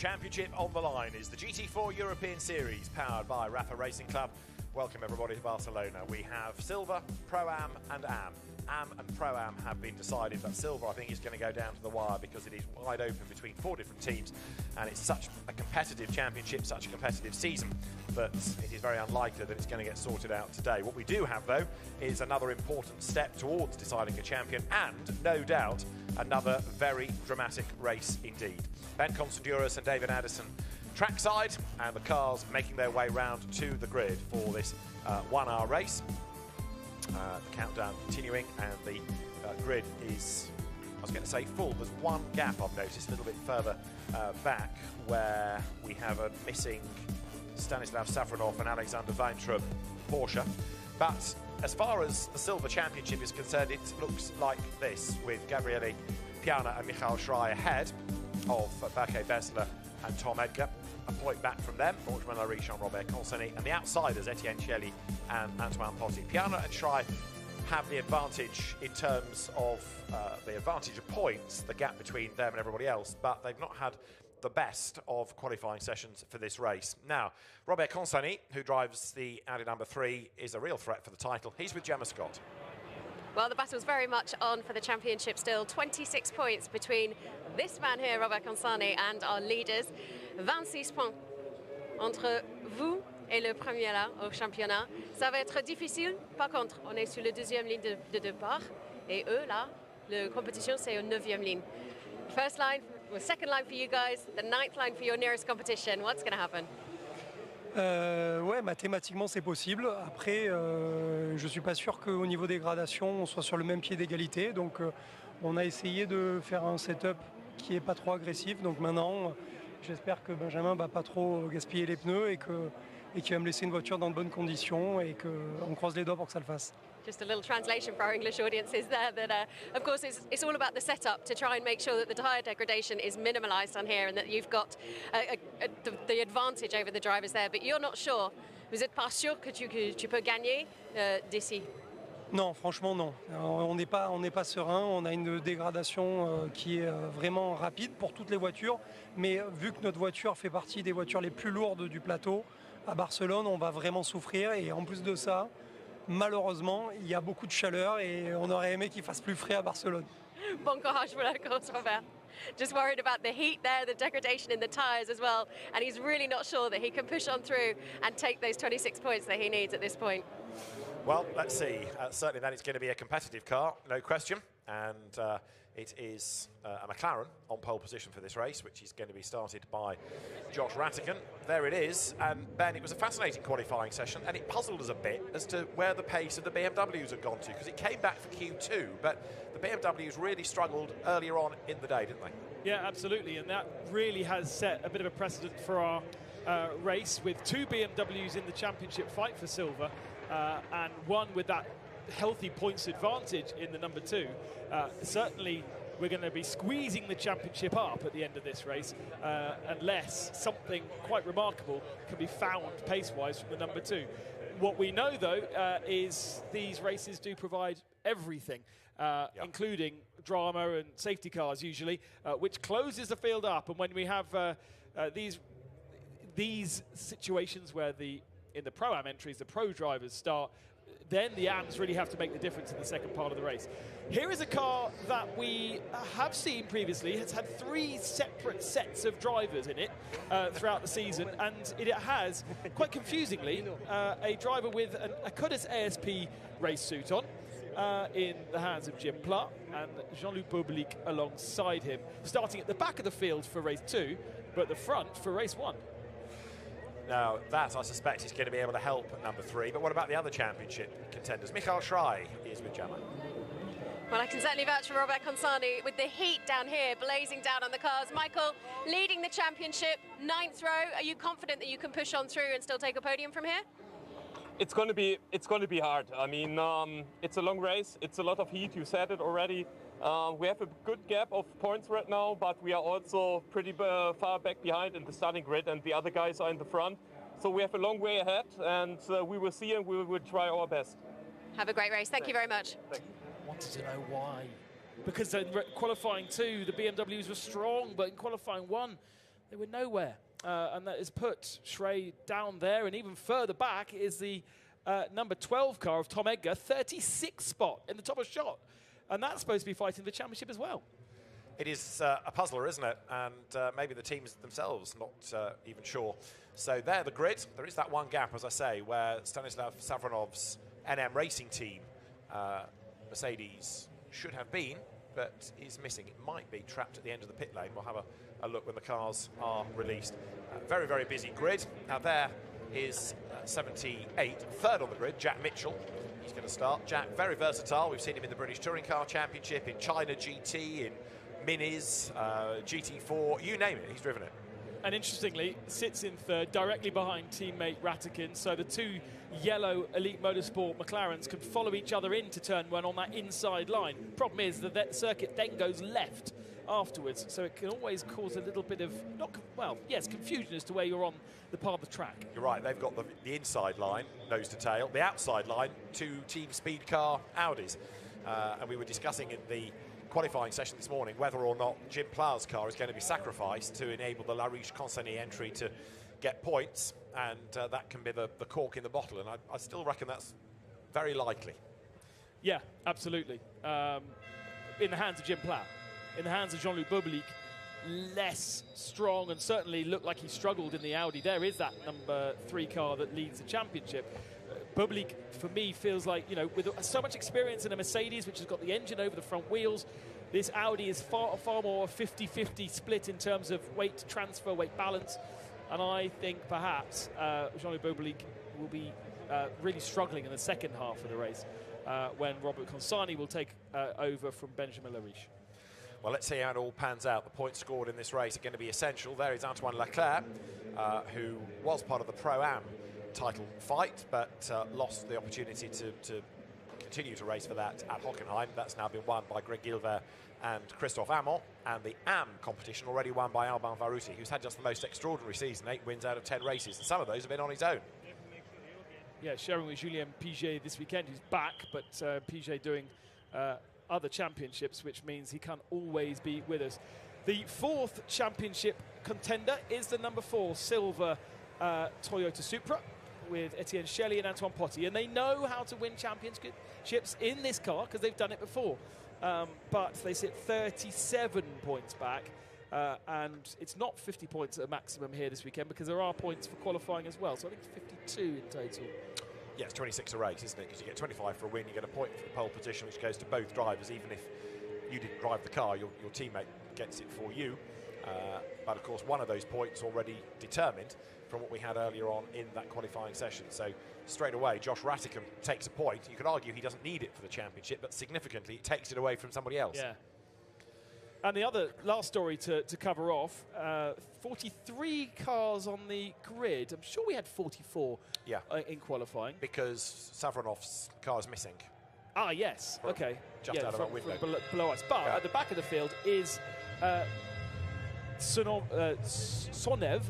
championship on the line is the GT4 European Series, powered by Rafa Racing Club. Welcome everybody to Barcelona. We have Silver, Pro-Am and Am. Am and Pro-Am have been decided, but Silver I think is going to go down to the wire because it is wide open between 4 different teams, and it's such a competitive championship, such a competitive season, that it is very unlikely that it's going to get sorted out today. What we do have though is another important step towards deciding a champion, and no doubt another very dramatic race indeed. Ben Constanduras and David Addison trackside, and the cars making their way round to the grid for this 1 hour race. The countdown continuing, and the grid is, I was going to say full. There's one gap I've noticed a little bit further back where we have a missing Stanislav Safronov and Alexander Weintraub Porsche. But as far as the Silver Championship is concerned, it looks like this, with Gabriele Piana and Michael Schrei ahead of Bake Bessler and Tom Edgar. A point back from them, Benjamin Lariche and Robert Consani, and the outsiders, Etienne Cheli and Antoine Potti. Piana and Schrei have the advantage in terms of the advantage of points, the gap between them and everybody else, but they've not had the best of qualifying sessions for this race. Now, Robert Consani, who drives the Audi number 3, is a real threat for the title. He's with Gemma Scott. Well, the battle's very much on for the championship still. 26 points between this man here, Robert Consani, and our leaders. 26 points entre vous et le premier là au championnat. Ça va être difficile. Par contre, on est sur la 2e ligne de départ. Et eux, là, la compétition, c'est au 9e ligne. First line, or second line for you guys, the 9th line for your nearest competition. What's going to happen? Ouais, mathématiquement c'est possible. Après, je suis pas sûr qu'au niveau des gradations, on soit sur le même pied d'égalité. Donc, on a essayé de faire un setup qui est pas trop agressif. Donc maintenant, j'espère que Benjamin va pas trop gaspiller les pneus et qu'il va me laisser une voiture dans de bonnes conditions et qu'on croise les doigts pour que ça le fasse. Just a little translation for our English audiences there, that of course it's all about the setup to try and make sure that the tyre degradation is minimalised on here and that you've got the advantage over the drivers there, but you're not sure. Vous êtes pas sûr que tu peux gagner d'ici? Non, franchement non. On n'est pas serein, on a une dégradation qui est vraiment rapide pour toutes les voitures, mais vu que notre voiture fait partie des voitures les plus lourdes du plateau, à Barcelone on va vraiment souffrir, et en plus de ça, malheureusement, il y a beaucoup de chaleur et on aurait aimé qu'il fasse plus frais à Barcelone. Bon courage pour la course, Robert. Just worried about the heat there, the degradation in the tyres as well, and he's really not sure that he can push on through and take those 26 points that he needs at this point. Well, let's see. Certainly that is going to be a competitive car, no question. And it is a McLaren on pole position for this race, which is going to be started by Josh Rattigan. There it is. And Ben, it was a fascinating qualifying session, and it puzzled us a bit as to where the pace of the BMWs had gone to, because it came back for Q2, but the BMWs really struggled earlier on in the day, didn't they? Yeah, absolutely. And that really has set a bit of a precedent for our race, with 2 BMWs in the championship fight for silver, and one with that healthy points advantage in the number 2. Certainly we're going to be squeezing the championship up at the end of this race, unless something quite remarkable can be found pace-wise from the number 2. What we know though is these races do provide everything, including drama and safety cars usually, which closes the field up. And when we have these situations where in the Pro-Am entries, the pro drivers start, then the AMs really have to make the difference in the second part of the race. Here is a car that we have seen previously. It's had 3 separate sets of drivers in it throughout the season, and it has, quite confusingly, a driver with a Codis ASP race suit on in the hands of Jim Pla and Jean-Luc Boblic alongside him, starting at the back of the field for race 2, but the front for race 1. Now, that, I suspect, is going to be able to help at number 3. But what about the other championship contenders? Michael Schrei is with Gemma. Well, I can certainly vouch for Robert Consani with the heat down here, blazing down on the cars. Michael, leading the championship, 9th row. Are you confident that you can push on through and still take a podium from here? It's going to be hard. I mean, it's a long race. It's a lot of heat. You said it already. We have a good gap of points right now, but we are also pretty far back behind in the starting grid, and the other guys are in the front. So we have a long way ahead, and we will see, and we will try our best. Have a great race. Thank you very much. Thanks. Wanted to know why. Because in qualifying 2, the BMWs were strong, but in qualifying 1, They were nowhere. And that has put Schrey down there, and even further back is the number 12 car of Tom Edgar, 36th spot in the top of shot. And that's supposed to be fighting the championship as well. It is a puzzler, isn't it? And maybe the teams themselves not even sure. So there, the grid. There is that one gap, as I say, where Stanislav Savronov's NM racing team, Mercedes, should have been, but is missing. It might be trapped at the end of the pit lane. We'll have a look when the cars are released. Very, very busy grid. Now there is 78, third on the grid, Jack Mitchell. He's going to start. Jack, very versatile. We've seen him in the British Touring Car Championship, in China GT, in Minis, GT4, you name it, he's driven it. And interestingly, sits in third, directly behind teammate Ratikin. So the two yellow Elite Motorsport McLarens could follow each other into turn one on that inside line. Problem is that the circuit then goes left afterwards, so it can always cause a little bit of, confusion as to where you're on the part of the track. You're right, they've got the inside line, nose to tail, the outside line, two Team Speed Car Audis. And we were discussing in the qualifying session this morning whether or not Jim Pla's car is going to be sacrificed to enable the La Riche-Consigny entry to get points, and that can be the cork in the bottle, and I still reckon that's very likely. Yeah, absolutely. In the hands of Jim Pla. In the hands of Jean-Luc Bobelik, less strong, and certainly looked like he struggled in the Audi. There is that number 3 car that leads the championship. Bobelik, for me, feels like, you know, with so much experience in a Mercedes, which has got the engine over the front wheels, this Audi is far more 50-50 split in terms of weight transfer, weight balance. And I think perhaps Jean-Luc Bobelik will be really struggling in the second half of the race when Robert Consani will take over from Benjamin Lariche. Well, let's see how it all pans out. The points scored in this race are going to be essential. There is Antoine Leclerc, who was part of the Pro-Am title fight, but lost the opportunity to continue to race for that at Hockenheim. That's now been won by Greg Gilbert and Christophe Amon, and the AM competition already won by Alban Varuti, who's had just the most extraordinary season, 8 wins out of 10 races, and some of those have been on his own. Yeah, sharing with Julien Piget this weekend, who's back, but Piget doing other championships, which means he can't always be with us. The 4th championship contender is the number 4 silver Toyota Supra, with Etienne Shelley and Antoine Potti, and they know how to win championships in this car because they've done it before. But they sit 37 points back, and it's not 50 points at a maximum here this weekend because there are points for qualifying as well, so I think it's 52 in total. Yeah, it's 26 a race, isn't it? Because you get 25 for a win, you get a point for the pole position, which goes to both drivers, even if you didn't drive the car, your teammate gets it for you. But of course, one of those points already determined from what we had earlier on in that qualifying session. So straight away, Josh Ratican takes a point. You could argue he doesn't need it for the championship, but significantly, it takes it away from somebody else. Yeah. And the other last story to cover off, 43 cars on the grid. I'm sure we had 44 in qualifying. Because Savronov's car is missing. Ah, yes. Okay. Just out of that window. From below us. But at the back of the field is Sonev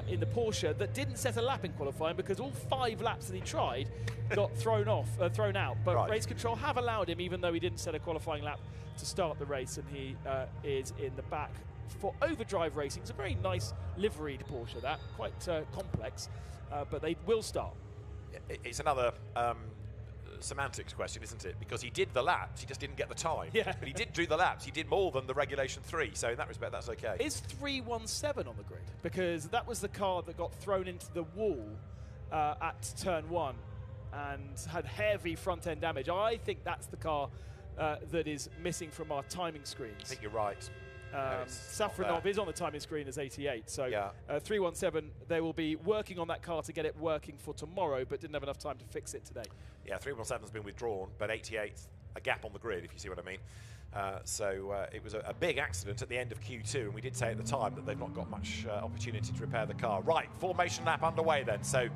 in the Porsche that didn't set a lap in qualifying because all 5 laps that he tried got thrown out. But race control have allowed him, even though he didn't set a qualifying lap, to start the race, and he is in the back for Overdrive Racing. It's a very nice liveried Porsche, that, quite complex, but they will start. It's another semantics question, isn't it? Because he did the laps, he just didn't get the time. Yeah. But he did do the laps, he did more than the regulation 3, so in that respect, that's okay. Is 317 on the grid? Because that was the car that got thrown into the wall at turn 1 and had heavy front-end damage. I think that's the car that is missing from our timing screens. I think you're right. Safronov is on the timing screen as 88, so 317, they will be working on that car to get it working for tomorrow, but didn't have enough time to fix it today. Yeah, 317's been withdrawn, but 88's a gap on the grid, if you see what I mean. It was a big accident at the end of Q2, and we did say at the time that they've not got much opportunity to repair the car. Right, formation lap underway then. So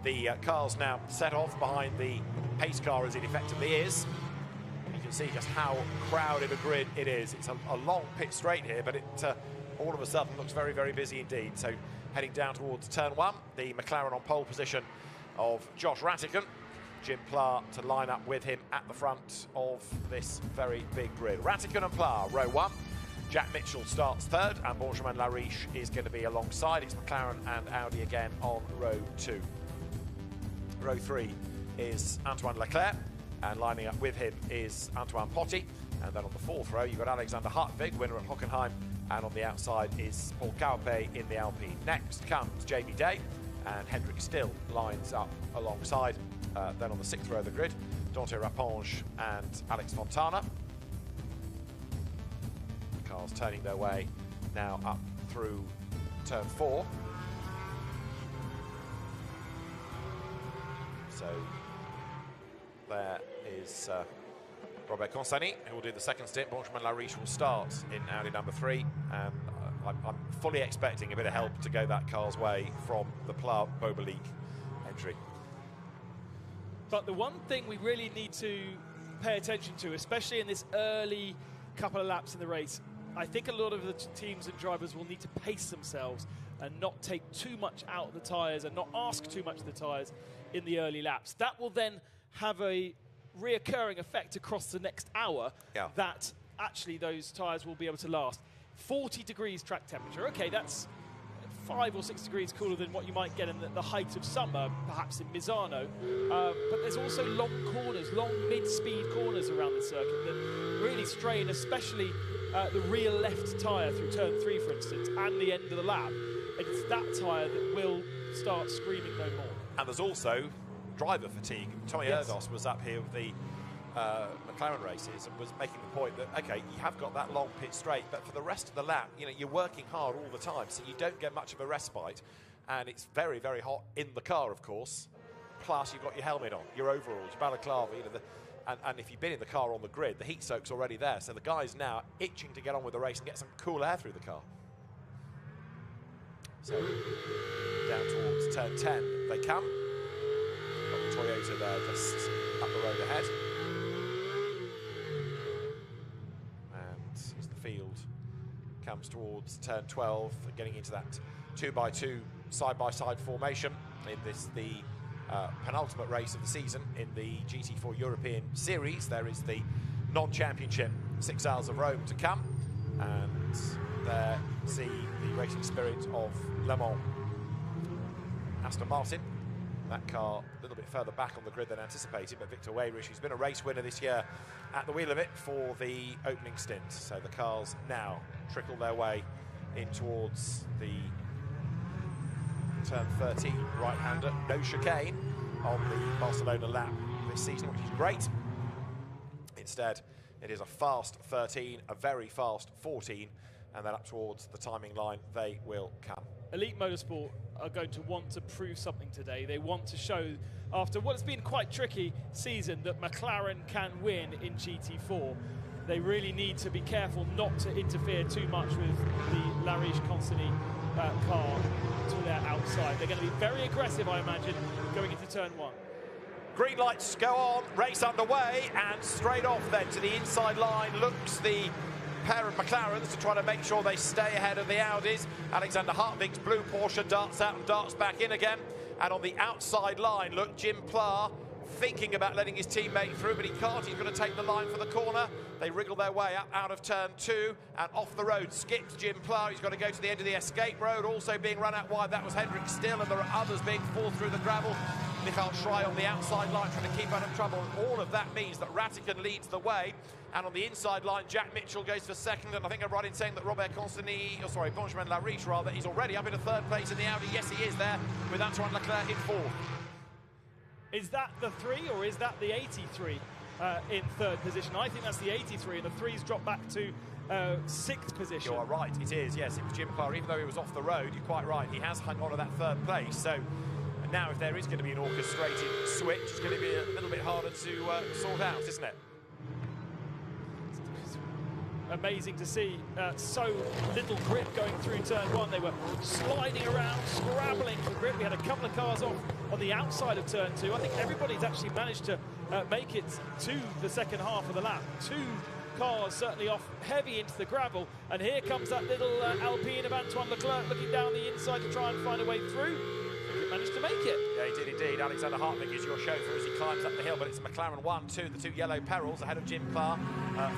the car's now set off behind the pace car, as it effectively is. You can see just how crowded a grid it is. It's a long pit straight here, but it all of a sudden looks very, very busy indeed. So heading down towards turn 1, the McLaren on pole position of Josh Ratican. Jim Pla to line up with him at the front of this very big grid. Ratican and Pla, row 1. Jack Mitchell starts third, and Benjamin Lariche is going to be alongside. It's McLaren and Audi again on row 2. Row 3 is Antoine Leclerc, and lining up with him is Antoine Potty. And then on the 4th row, you've got Alexander Hartvig, winner at Hockenheim, and on the outside is Paul Caupe in the Alpine. Next comes Jamie Day, and Hendrik Still lines up alongside. Then on the 6th row of the grid, Dante Raponge and Alex Fontana. Cars turning their way now up through turn 4. So there is Robert Consani, who will do the second stint. Benjamin Lariche will start in Audi number 3, and I'm fully expecting a bit of help to go that car's way from the Pla Boba League entry. But the one thing we really need to pay attention to, especially in this early couple of laps in the race, I think a lot of the teams and drivers will need to pace themselves and not take too much out of the tyres and not ask too much of the tyres in the early laps. That will then have a reoccurring effect across the next hour, that actually those tyres will be able to last. 40 degrees track temperature. Okay, that's 5 or 6 degrees cooler than what you might get in the height of summer, perhaps in Misano. But there's also long corners, long mid-speed corners around the circuit that really strain, especially the rear left tyre through turn 3, for instance, and the end of the lap. It's that tyre that will start screaming no more. And there's also driver fatigue. Tommy Erdos was up here with the McLaren races and was making the point that, okay, you have got that long pit straight, but for the rest of the lap, you know, you're working hard all the time, so you don't get much of a respite, and it's very, very hot in the car, of course. Plus, you've got your helmet on, your overalls, your balaclava, you know, and if you've been in the car on the grid, the heat soak's already there, so the guy's now itching to get on with the race and get some cool air through the car. So, down towards turn 10 they come. Got the Toyota there just up the road ahead. And as the field comes towards turn 12, getting into that 2x2 side-by-side formation in this, the penultimate race of the season in the GT4 European Series. There is the non-championship 6 Hours of Rome to come, and there you see the racing spirit of Le Mans. Aston Martin, that car a little bit further back on the grid than anticipated, but Victor Weyrich, who's been a race winner this year, at the wheel of it for the opening stint. So the cars now trickle their way in towards the turn 13 right-hander. No chicane on the Barcelona lap this season, which is great. Instead, it is a fast 13, a very fast 14, and then up towards the timing line they will come. Elite Motorsport are going to want to prove something today. They want to show, after what has been quite tricky season, that McLaren can win in GT4. They really need to be careful not to interfere too much with the Lariche Consani car to their outside. They're going to be very aggressive, I imagine, going into turn 1. Green lights go on, race underway, and straight off then to the inside line looks the pair of McLarens to try to make sure they stay ahead of the Audis. Alexander Hartvig's blue Porsche darts out and darts back in again. And on the outside line, look, Jim Pla thinking about letting his teammate through, but he can't. He's going to take the line for the corner. They wriggle their way up out of turn 2 and off the road. Skips Jim Pla. He's got to go to the end of the escape road. Also being run out wide, that was Hendrik Still, and there are others being forced through the gravel. Michael Schrei on the outside line trying to keep out of trouble. And all of that means that Ratican leads the way. And on the inside line, Jack Mitchell goes for second. And I think I'm right in saying that Robert Consani, Benjamin Lariche rather, is already up into third place in the Audi. Yes, he is there with Antoine Leclerc in 4th. Is that the 3 or is that the 83 in 3rd position? I think that's the 83, and the 3's dropped back to 6th position. You are right, it is, yes. It was Jim Clark, even though he was off the road, you're quite right. He has hung on to that 3rd place. So now if there is going to be an orchestrated switch, it's going to be a little bit harder to sort out, isn't it? Amazing to see so little grip going through turn 1. They were sliding around, scrabbling for grip. We had a couple of cars off on the outside of turn 2. I think everybody's actually managed to make it to the second half of the lap. 2 cars certainly off heavy into the gravel, and here comes that little Alpine of Antoine Leclerc looking down the inside to try and find a way through. managed to make it. Yeah, he did indeed. Alexander Hartwig is your chauffeur as he climbs up the hill, but it's McLaren 1-2, the two yellow perils ahead of Jim Clark.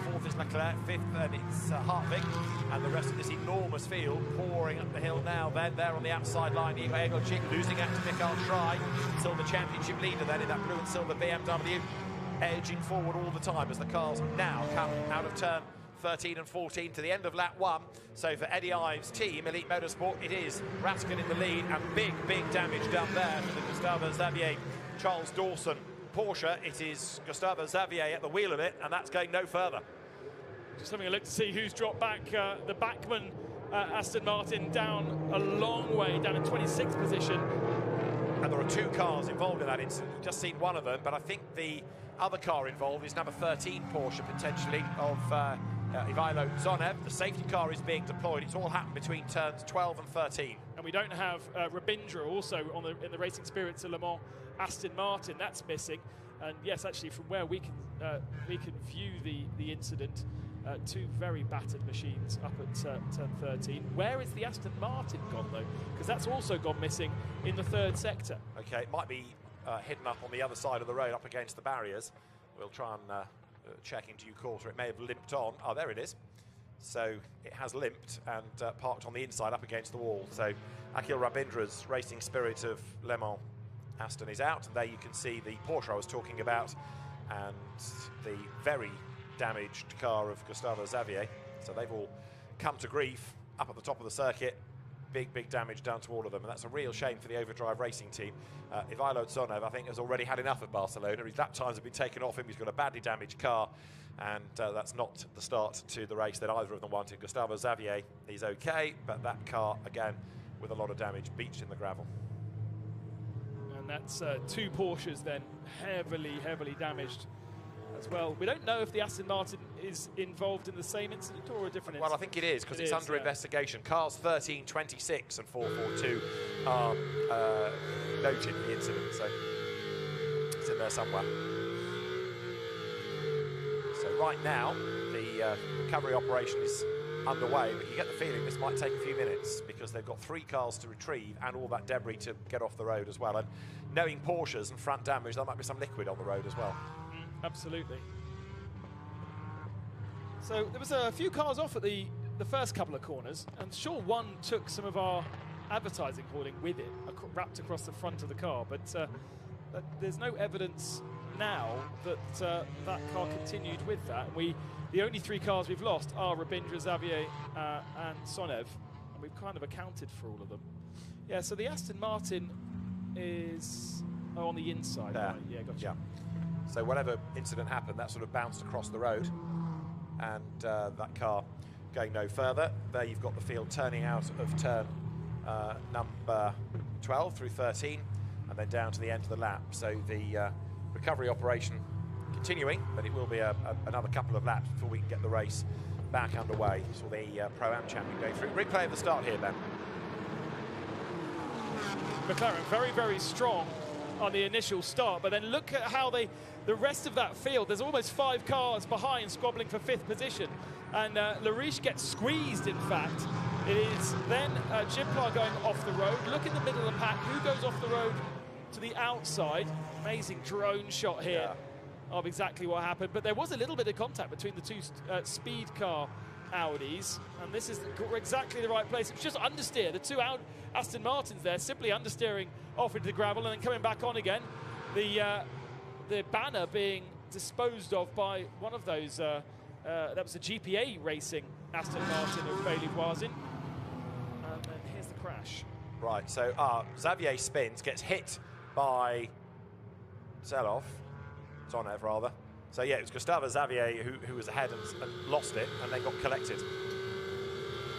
Fourth is Leclerc, fifth, and it's Hartwig. And the rest of this enormous field pouring up the hill now. Then there on the outside line, Igor Egorczyk losing out to Mikael Schrei, still the championship leader then in that blue and silver BMW, edging forward all the time as the cars now come out of turn 13 and 14 to the end of lap 1. So for Eddie Ives' team, Elite Motorsport, it is Raskin in the lead, and big damage done there for the Gustavo Xavier Charles Dawson Porsche. It is Gustavo Xavier at the wheel of it, and that's going no further. Just having a look to see who's dropped back. The Bachmann Aston Martin down a long way, down in 26th position. And there are two cars involved in that incident. We've just seen one of them, but I think the other car involved is number 13 Porsche, potentially, of Ivailo Zonev. The safety car is being deployed. It's all happened between turns 12 and 13. And we don't have Rabindra also in the Racing Spirits of Le Mans Aston Martin. That's missing. And yes, actually, from where we can view the incident, two very battered machines up at turn 13. Where is the Aston Martin gone, though? Because that's also gone missing in the third sector. Okay, it might be hidden up on the other side of the road, up against the barriers. We'll try and check in due course, or it may have limped on. Oh, there it is. So it has limped and parked on the inside up against the wall. So Akhil Rabindra's Racing Spirit of Le Mans Aston is out. And there you can see the Porsche I was talking about and the very damaged car of Gustavo Xavier. So they've all come to grief up at the top of the circuit. Big damage done to all of them, and that's a real shame for the Overdrive Racing team. Ivailo Zonev, I think, has already had enough at Barcelona. His lap times have been taken off him. He's got a badly damaged car, and that's not the start to the race that either of them wanted. Gustavo Xavier, he's okay, but that car, again, with a lot of damage, beached in the gravel. And that's two Porsches then, heavily damaged as well. We don't know if the Aston Martin is involved in the same incident or a different incident. Well, I think it is, because it's under investigation. Cars 13, 26 and 442 are noted in the incident, so it's in there somewhere. So right now, the recovery operation is underway, but you get the feeling this might take a few minutes because they've got 3 cars to retrieve and all that debris to get off the road as well. And knowing Porsches and front damage, there might be some liquid on the road as well. Absolutely. So there was a few cars off at the first couple of corners, and sure, one took some of our advertising hoarding with it, wrapped across the front of the car, but there's no evidence now that that car continued with that. The only 3 cars we've lost are Rabindra, Xavier and Zonev, and we've kind of accounted for all of them. Yeah, so the Aston Martin is on the inside. There. Right? Yeah, gotcha. Yeah. So whatever incident happened, that sort of bounced across the road, and that car going no further. There you've got the field turning out of turn number 12 through 13, and then down to the end of the lap. So the recovery operation continuing, but it will be another couple of laps before we can get the race back underway. So the Pro-Am champion going through. Replay of the start here, Ben. McLaren very strong on the initial start, but then look at how the rest of that field, there's almost 5 cars behind, squabbling for 5th position, and Lariche gets squeezed. In fact, it is then Jim Clark going off the road. Look in the middle of the pack, who goes off the road to the outside. Amazing drone shot here of exactly what happened, but there was a little bit of contact between the two speed car Audis, and this is exactly the right place. It's just understeer. The two Aston Martins there simply understeering off into the gravel and then coming back on again. The banner being disposed of by one of those, that was a GPA Racing Aston Martin of Bailey Voisin. And then here's the crash. Right, so Xavier spins, gets hit by Zonev rather. So yeah, it was Gustavo Xavier who was ahead and lost it, and then got collected.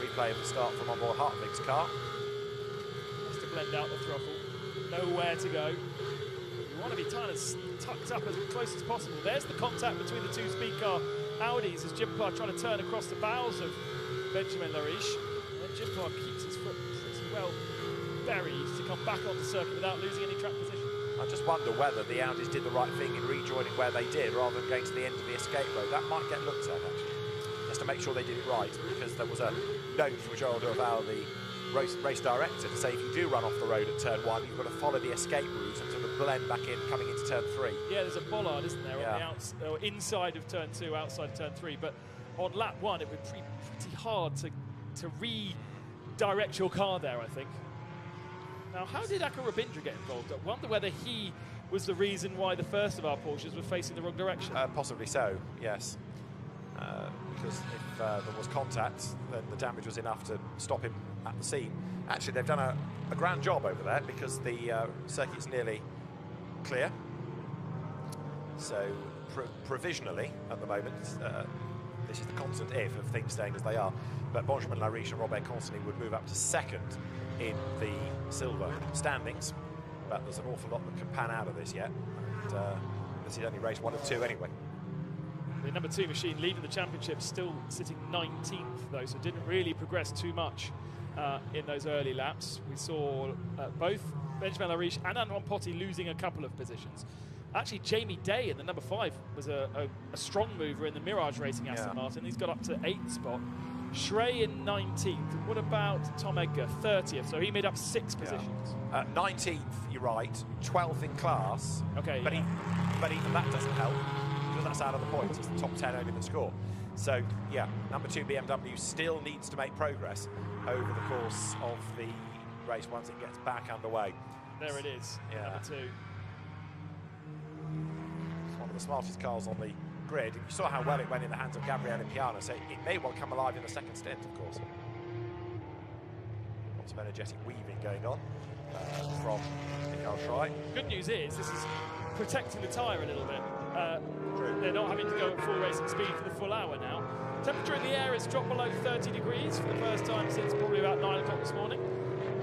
Replay of the start from on board Hartwig's car. Has to blend out the throttle. Nowhere to go. You want to be kind of tucked up as close as possible. There's the contact between the two speed car Audis as Jim Clark trying to turn across the bows of Benjamin Lariche. And then Jim Clark keeps his foot pretty well buried to come back on the circuit without losing any track position. I just wonder whether the Audis did the right thing in rejoining where they did rather than going to the end of the escape road. That might get looked at, actually, just to make sure they did it right, because there was a note from Joel Durval, the race director to say if you do run off the road at turn 1, you've got to follow the escape route and sort of blend back in coming into turn 3. Yeah, there's a bollard, isn't there, on the or inside of turn 2, outside of turn 3. But on lap 1, it would be pretty hard to redirect your car there, I think. Now, how did Aka Rabindra get involved? I wonder whether he was the reason why the first of our Porsches were facing the wrong direction. Possibly so, yes. Because if there was contact, then the damage was enough to stop him at the scene. Actually, they've done a grand job over there because the circuit's nearly clear. So, provisionally, at the moment, this is the constant if of things staying as they are. But Benjamin Lariche and Robert Consigny would move up to second in the silver standings. But there's an awful lot that can pan out of this yet. And this is only race 1 of 2 anyway. The number 2 machine leading the championship, still sitting 19th though, so didn't really progress too much in those early laps. We saw both Benjamin Lariche and Antoine Potti losing a couple of positions. Actually, Jamie Day in the number 5 was a strong mover in the Mirage Racing Aston Martin. He's got up to 8th spot. Shrey in 19th. What about Tom Edgar, 30th? So he made up 6 positions. 19th, you're right. 12th in class. Okay. But that doesn't help because that's out of the points. It's the top 10 only that score. So yeah, number 2 BMW still needs to make progress over the course of the race once it gets back underway. There it is. Number 2. It's one of the smartest cars on the grid. You saw how well it went in the hands of Gabriele Piana, so it may well come alive in the second stint, of course. Lots of energetic weaving going on from Michael Shrey. Good news is this is protecting the tyre a little bit. They're not having to go at full racing speed for the full hour now. Temperature in the air has dropped below 30 degrees for the first time since probably about 9 o'clock this morning.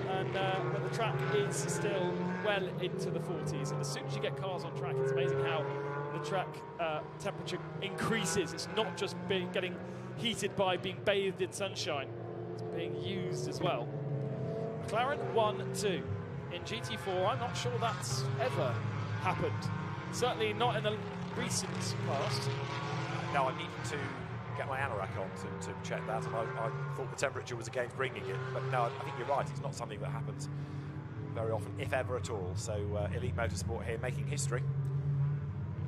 And but the track is still well into the 40s. And as soon as you get cars on track, it's amazing how the track temperature increases. It's not just getting heated by being bathed in sunshine. It's being used as well. McLaren 1-2 in GT4. I'm not sure that's ever happened. Certainly not in the recent past. No, I needed to get my anorak on to check that, and I thought the temperature was against bringing it. But no, I think you're right. It's not something that happens very often, if ever at all. So Elite Motorsport here making history.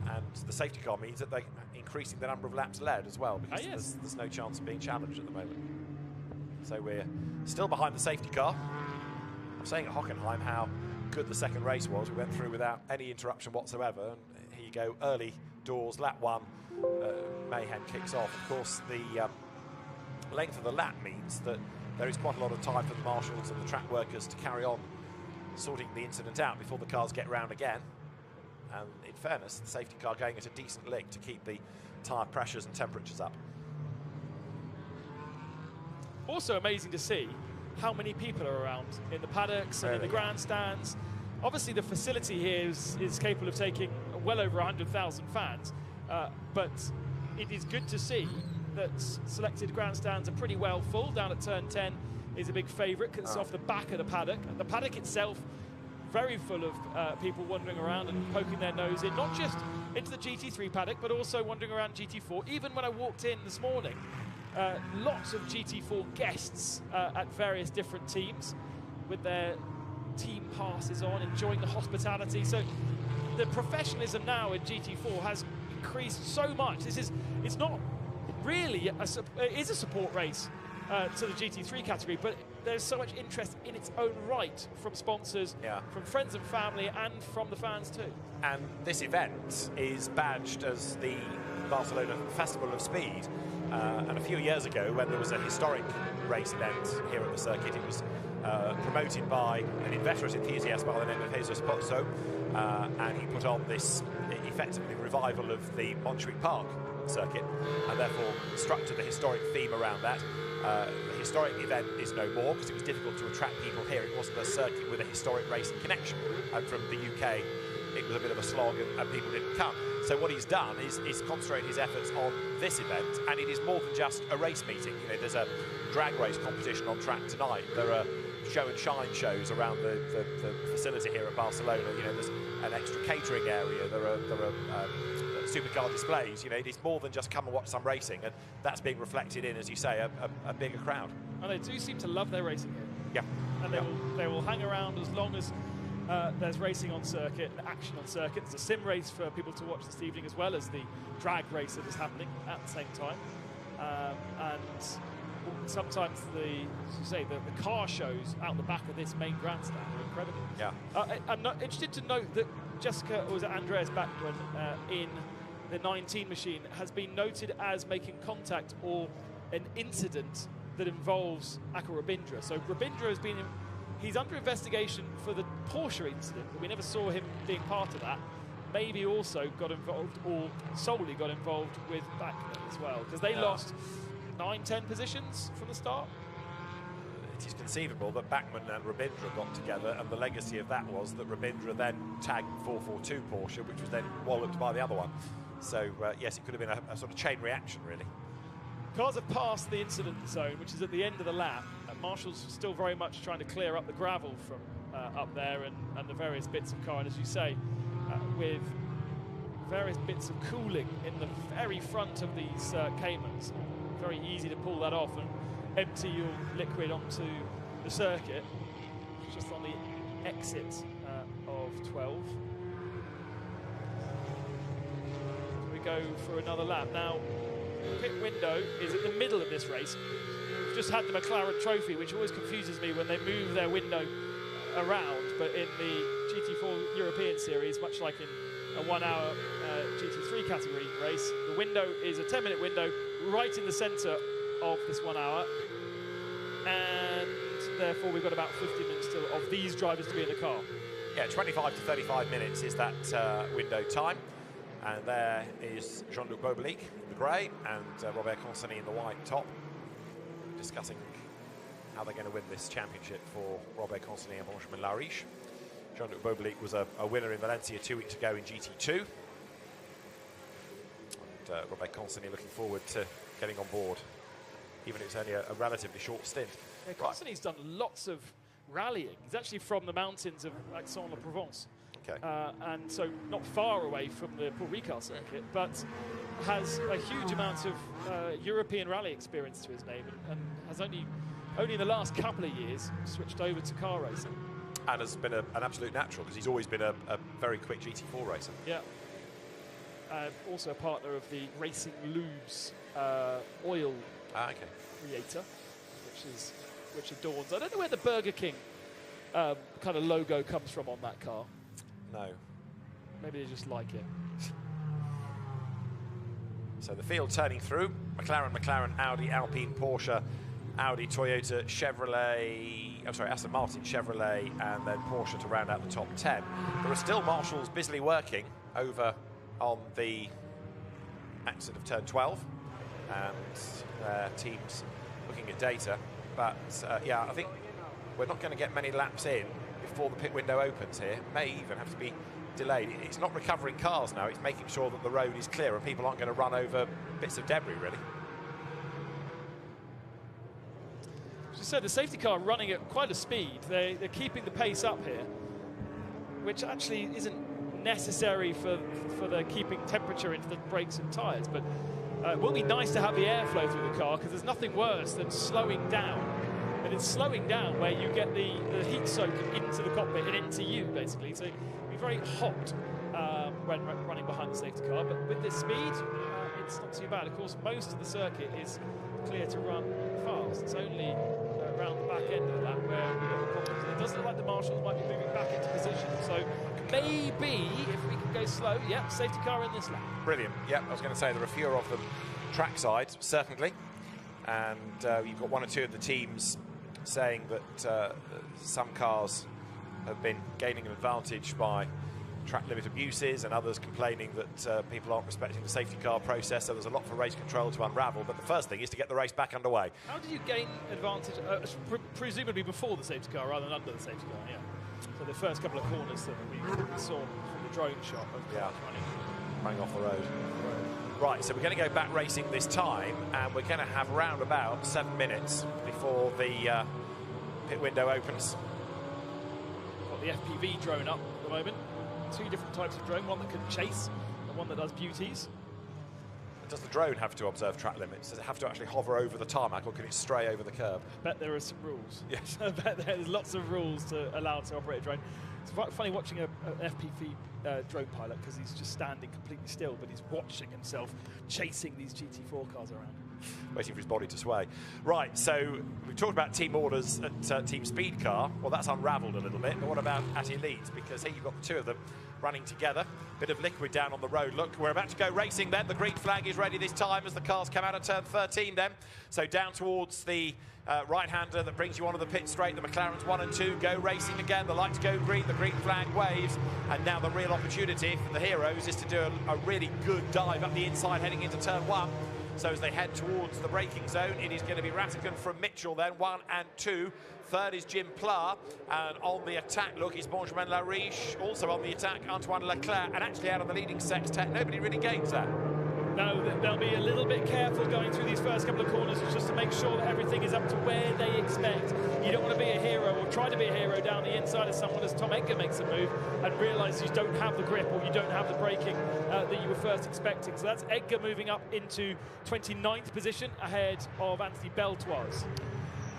And the safety car means that they're increasing the number of laps led as well, because there's no chance of being challenged at the moment. So we're still behind the safety car. I'm saying at Hockenheim how good the second race was. We went through without any interruption whatsoever. And here you go, early doors, lap 1, mayhem kicks off. Of course, the length of the lap means that there is quite a lot of time for the marshals and the track workers to carry on sorting the incident out before the cars get round again. And in fairness, the safety car going at a decent lick to keep the tyre pressures and temperatures up. Also amazing to see how many people are around in the paddocks and in the grandstands. Obviously the facility here is capable of taking well over 100,000 fans, but it is good to see that selected grandstands are pretty well full. Down at turn 10 is a big favourite, because it's off the back of the paddock. And the paddock itself, very full of people wandering around and poking their nose in, not just into the GT3 paddock, but also wandering around GT4. Even when I walked in this morning, lots of GT4 guests at various different teams with their team passes on, enjoying the hospitality. So the professionalism now in GT4 has increased so much. It's not really it is a support race to the GT3 category, but there's so much interest in its own right from sponsors, from friends and family, and from the fans too. And this event is badged as the Barcelona Festival of Speed. And a few years ago, when there was a historic race event here at the circuit, it was promoted by an inveterate enthusiast by the name of Jesus Pozzo, and he put on this effectively revival of the Montjuic Park circuit, and therefore structured the historic theme around that. The historic event is no more because it was difficult to attract people here. It wasn't a circuit with a historic racing connection, and from the UK it was a bit of a slog and people didn't come. So what he's done is concentrate his efforts on this event, and it is more than just a race meeting. You know, there's a drag race competition on track tonight. There are show and shine shows around the facility here at Barcelona. You know, there's an extra catering area. There are supercar displays. You know, it is more than just come and watch some racing, and that's being reflected in, as you say, a bigger crowd. And they do seem to love their racing here. Yeah. And they will hang around as long as there's racing on circuit and action on circuit. There's a sim race for people to watch this evening, as well as the drag race that is happening at the same time. And sometimes the car shows out the back of this main grandstand are incredible. Yeah. I'm not interested to note that Andreas Bachmann in the 19 machine has been noted as making contact or an incident that involves Akko Rabindra. So Rabindra has been he's under investigation for the Porsche incident, but we never saw him being part of that. Maybe also got involved, or solely got involved with Bachmann as well, because they lost 9-10 positions from the start. It is conceivable that Bachmann and Rabindra got together, and the legacy of that was that Rabindra then tagged 442 Porsche, which was then walloped by the other one. So yes, it could have been a sort of chain reaction, really. Cars have passed the incident zone, which is at the end of the lap. Marshall's still very much trying to clear up the gravel from up there and the various bits of car. And as you say, with various bits of cooling in the very front of these Caymans, very easy to pull that off and empty your liquid onto the circuit, just on the exit of 12. We go for another lap. Now, the pit window is at the middle of this race. We've just had the McLaren Trophy, which always confuses me when they move their window around, but in the GT4 European Series, much like in a 1 hour GT3 category race, the window is a 10-minute window right in the centre of this 1 hour, and therefore we've got about 50 minutes still of these drivers to be in the car. Yeah, 25 to 35 minutes is that window time. And there is Jean-Luc Bobelic in the grey and Robert Consonny in the white top, discussing how they're going to win this championship for Robert Consonny and Benjamin Lariche. Jean-Luc Bobelic was a winner in Valencia 2 weeks ago in GT2. And Robert Consonny looking forward to getting on board, even if it's only a relatively short stint. Yeah, Consonny's done lots of rallying. He's actually from the mountains of Aix-en-Provence. Okay. And so not far away from the Paul Ricard circuit, but has a huge amount of European rally experience to his name, and has only in the last couple of years switched over to car racing. And has been an absolute natural, because he's always been a very quick GT4 racer. Yeah. Also a partner of the Racing Lubes oil creator, which adorns. I don't know where the Burger King kind of logo comes from on that car. No. Maybe they just like it. So the field turning through. McLaren, Audi, Alpine, Porsche, Audi, Toyota, Chevrolet, Aston Martin, Chevrolet, and then Porsche to round out the top 10. There are still marshals busily working over on the exit of turn 12, and teams looking at data. But yeah, I think we're not going to get many laps in before the pit window opens here. May even have to be delayed. It's not recovering cars now, it's making sure that the road is clear and people aren't going to run over bits of debris, really. As you said, the safety car running at quite a speed. They're keeping the pace up here, which actually isn't necessary for the keeping temperature into the brakes and tyres, but it will be nice to have the airflow through the car, because there's nothing worse than slowing down. And it's slowing down where you get the heat soak into the cockpit and into you, basically. So it'll be very hot when running behind the safety car. But with this speed, it's not too bad. Of course, most of the circuit is clear to run fast. It's only around the back end of that where we've got the problems. And it does look like the marshals might be moving back into position. So maybe if we can go slow, yeah, safety car in this lap. Brilliant. Yeah, I was going to say there are fewer of them trackside, certainly. And you've got one or two of the teams saying that some cars have been gaining an advantage by track limit abuses, and others complaining that people aren't respecting the safety car process. So there's a lot for race control to unravel, but the first thing is to get the race back underway. How did you gain advantage, presumably before the safety car rather than under the safety car? Yeah. So the first couple of corners that we saw from the drone shot of cars running off the road. Right, so we're going to go back racing this time, and we're going to have round about 7 minutes before the pit window opens. Got the FPV drone up at the moment. Two different types of drone, one that can chase and one that does beauties. does the drone have to observe track limits? Does it have to actually hover over the tarmac, or can it stray over the curb? I bet there are some rules. Yes. I bet there's lots of rules to allow it to operate a drone. It's funny watching an FPV drone pilot, because he's just standing completely still, but he's watching himself chasing these GT4 cars around. Waiting for his body to sway. Right, so we've talked about team orders at Team Speed Car. Well, that's unravelled a little bit, but what about at Elite? Because here you've got the two of them running together. Bit of liquid down on the road. Look, we're about to go racing then. The green flag is ready this time as the cars come out of turn 13 then. So down towards the right-hander that brings you onto the pit straight. The McLarens 1 and 2 go racing again. The lights go green, the green flag waves. And now the real opportunity for the heroes is to do a really good dive up the inside heading into turn 1. So as they head towards the braking zone, it is going to be Rattigan from Mitchell then, 1 and 2. Third is Jim Pla, and on the attack, look, is Benjamin Lariche. Also on the attack, Antoine Leclerc, and actually out of the leading sextet, nobody really gains that. No, they'll be a little bit careful going through these first couple of corners just to make sure that everything is up to where they expect. You don't want to be a hero or try to be a hero down the inside of someone as Tom Edgar makes a move and realises you don't have the grip or you don't have the braking that you were first expecting. So that's Edgar moving up into 29th position ahead of Anthony Beltoise.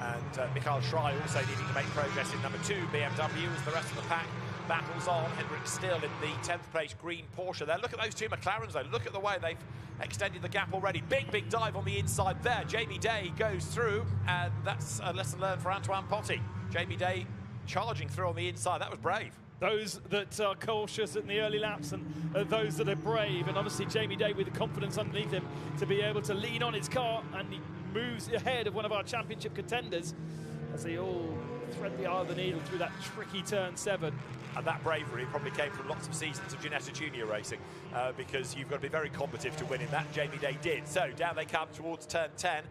And Michael Schrei also needing to make progress in number 2 BMW as the rest of the pack battles on. Hendrik Still in the 10th place green Porsche there. Look at those two McLarens though. Look at the way they've extended the gap already. Big dive on the inside there. Jamie Day goes through, and that's a lesson learned for Antoine Potty. Jamie Day charging through on the inside. That was brave. Those that are cautious in the early laps and those that are brave, and obviously Jamie Day with the confidence underneath him to be able to lean on his car, and he moves ahead of one of our championship contenders as they all thread the eye of the needle through that tricky turn 7. And that bravery probably came from lots of seasons of Ginetta Junior racing, because you've got to be very competitive to win in that. Jamie Day did. So down they come towards turn 10.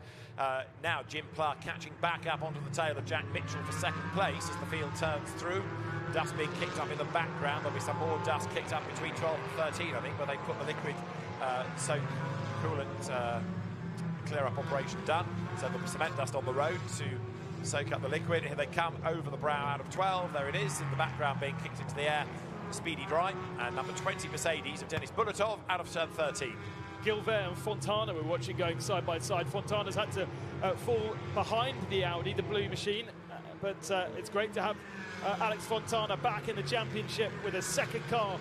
Now Jim Pla catching back up onto the tail of Jack Mitchell for second place as the field turns through. Dust being kicked up in the background. There'll be some more dust kicked up between 12 and 13, I think, where they put the liquid soak coolant clear-up operation done. So there'll be cement dust on the road to soak up the liquid. Here they come over the brow out of 12. There it is in the background being kicked into the air. Speedy dry. And number 20 Mercedes of Denis Bulatov out of turn 13. Gilbert and Fontana we're watching going side by side. Fontana's had to fall behind the Audi, the blue machine, but it's great to have Alex Fontana back in the championship with a second car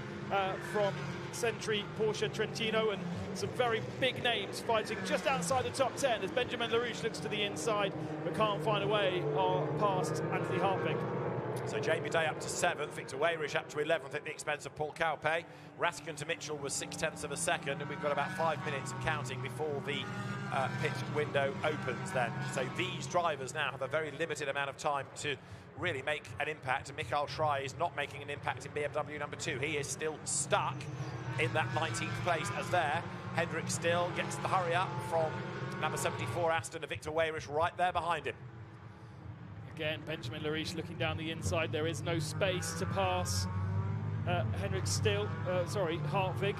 from Century Porsche Trentino, and some very big names fighting just outside the top 10 as Benjamin Lariche looks to the inside but can't find a way past Anthony Hartwig. So Jamie Day up to 7th, Victor Weyrich up to 11th at the expense of Paul Cowpay. Rattigan to Mitchell was 0.6 of a second, and we've got about 5 minutes of counting before the pit window opens then. So these drivers now have a very limited amount of time to really make an impact, and Michael Schrei is not making an impact in BMW number 2. He is still stuck in that 19th place as there. Hendrik Still gets the hurry up from number 74 Aston, and Victor Weyrich right there behind him. Again, Benjamin Lariche looking down the inside. There is no space to pass Hendrik Still, Hartwig.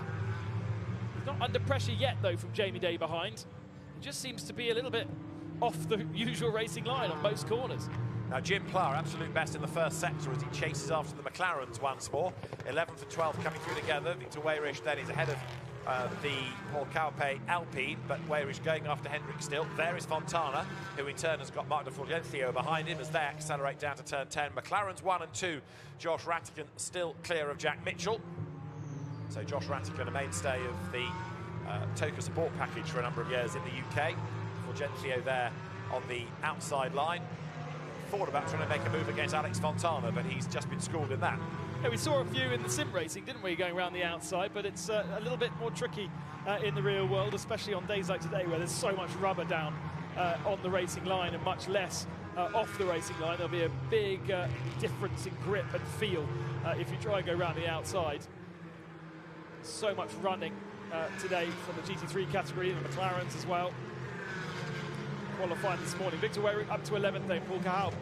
He's not under pressure yet, though, from Jamie Day behind. He just seems to be a little bit off the usual racing line on most corners. Now Jim Pla, absolute best in the first sector as he chases after the McLarens once more. 11th and 12th coming through together. Victor Weyrich then is ahead of the Paul Cowpay Alpine, but Weyrich going after Hendrik Still. There is Fontana, who in turn has got Marc de Fulgencio behind him as they accelerate down to turn 10. McLaren's 1 and 2. Josh Rattigan still clear of Jack Mitchell. So Josh Rattigan, a mainstay of the TOCA support package for a number of years in the UK. Fulgencio there on the outside line. Thought about trying to make a move against Alex Fontana, but he's just been schooled in that. Yeah, we saw a few in the sim racing, didn't we, going around the outside, but it's a little bit more tricky in the real world, especially on days like today where there's so much rubber down on the racing line and much less off the racing line. There'll be a big difference in grip and feel if you try and go around the outside. So much running today from the GT3 category and the McLarens as well. Qualifying this morning. Victor Weyrich up to 11th though. Paul Cowpay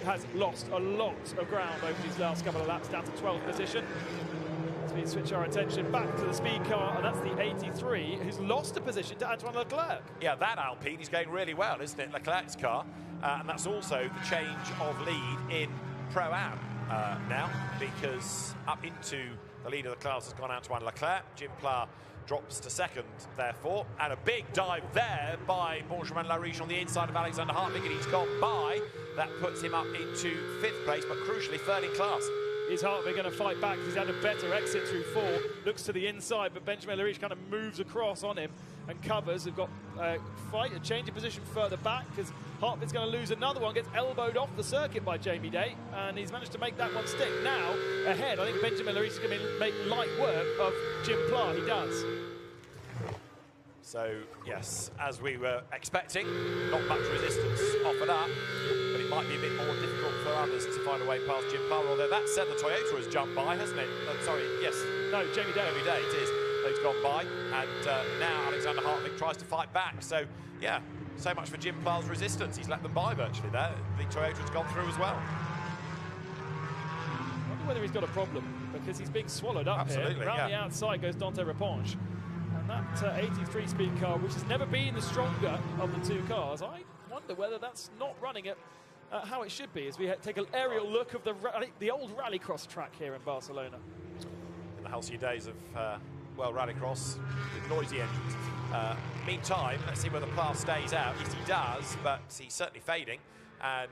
has lost a lot of ground over these last couple of laps, down to 12th position. So we switch our attention back to the speed car, and that's the 83 who's lost a position to Antoine Leclerc. Yeah, that Alpine is going really well, isn't it? Leclerc's car, and that's also the change of lead in Pro-Am now, because up into the lead of the class has gone Antoine Leclerc. Jim Pla drops to second, therefore, and a big dive there by Benjamin Lariche on the inside of Alexander Hartwig, and he's gone by. That puts him up into 5th place, but crucially 3rd in class. Is Hartwig going to fight back? He's had a better exit through 4. Looks to the inside, but Benjamin Lariche kind of moves across on him and covers. They've got a change of position further back because Hartwig's going to lose another one. Gets elbowed off the circuit by Jamie Day, and he's managed to make that one stick. Now, ahead, I think Benjamin Lariche is going to make light work of Jim Pla. He does. So, yes, as we were expecting, not much resistance offered up, but it might be a bit more difficult for others to find a way past Jim Pla, although that said, the Toyota has jumped by, hasn't it? Sorry, yes. No, Jamie Day. Jamie Day, it is. He's gone by, and now Alexander Hartwig tries to fight back. So, yeah, so much for Jim Pla's resistance. He's let them by virtually there. The Toyota's gone through as well. I wonder whether he's got a problem, because he's being swallowed up Absolutely, here. Around the outside goes Dante Reponge. And that 83 speed car, which has never been the stronger of the two cars, I wonder whether that's not running at how it should be, as we take an aerial look of the old rallycross track here in Barcelona. In the halcyon days of well, rallycross with noisy engines. Meantime, let's see whether Pla stays out. Yes, he does, but he's certainly fading, and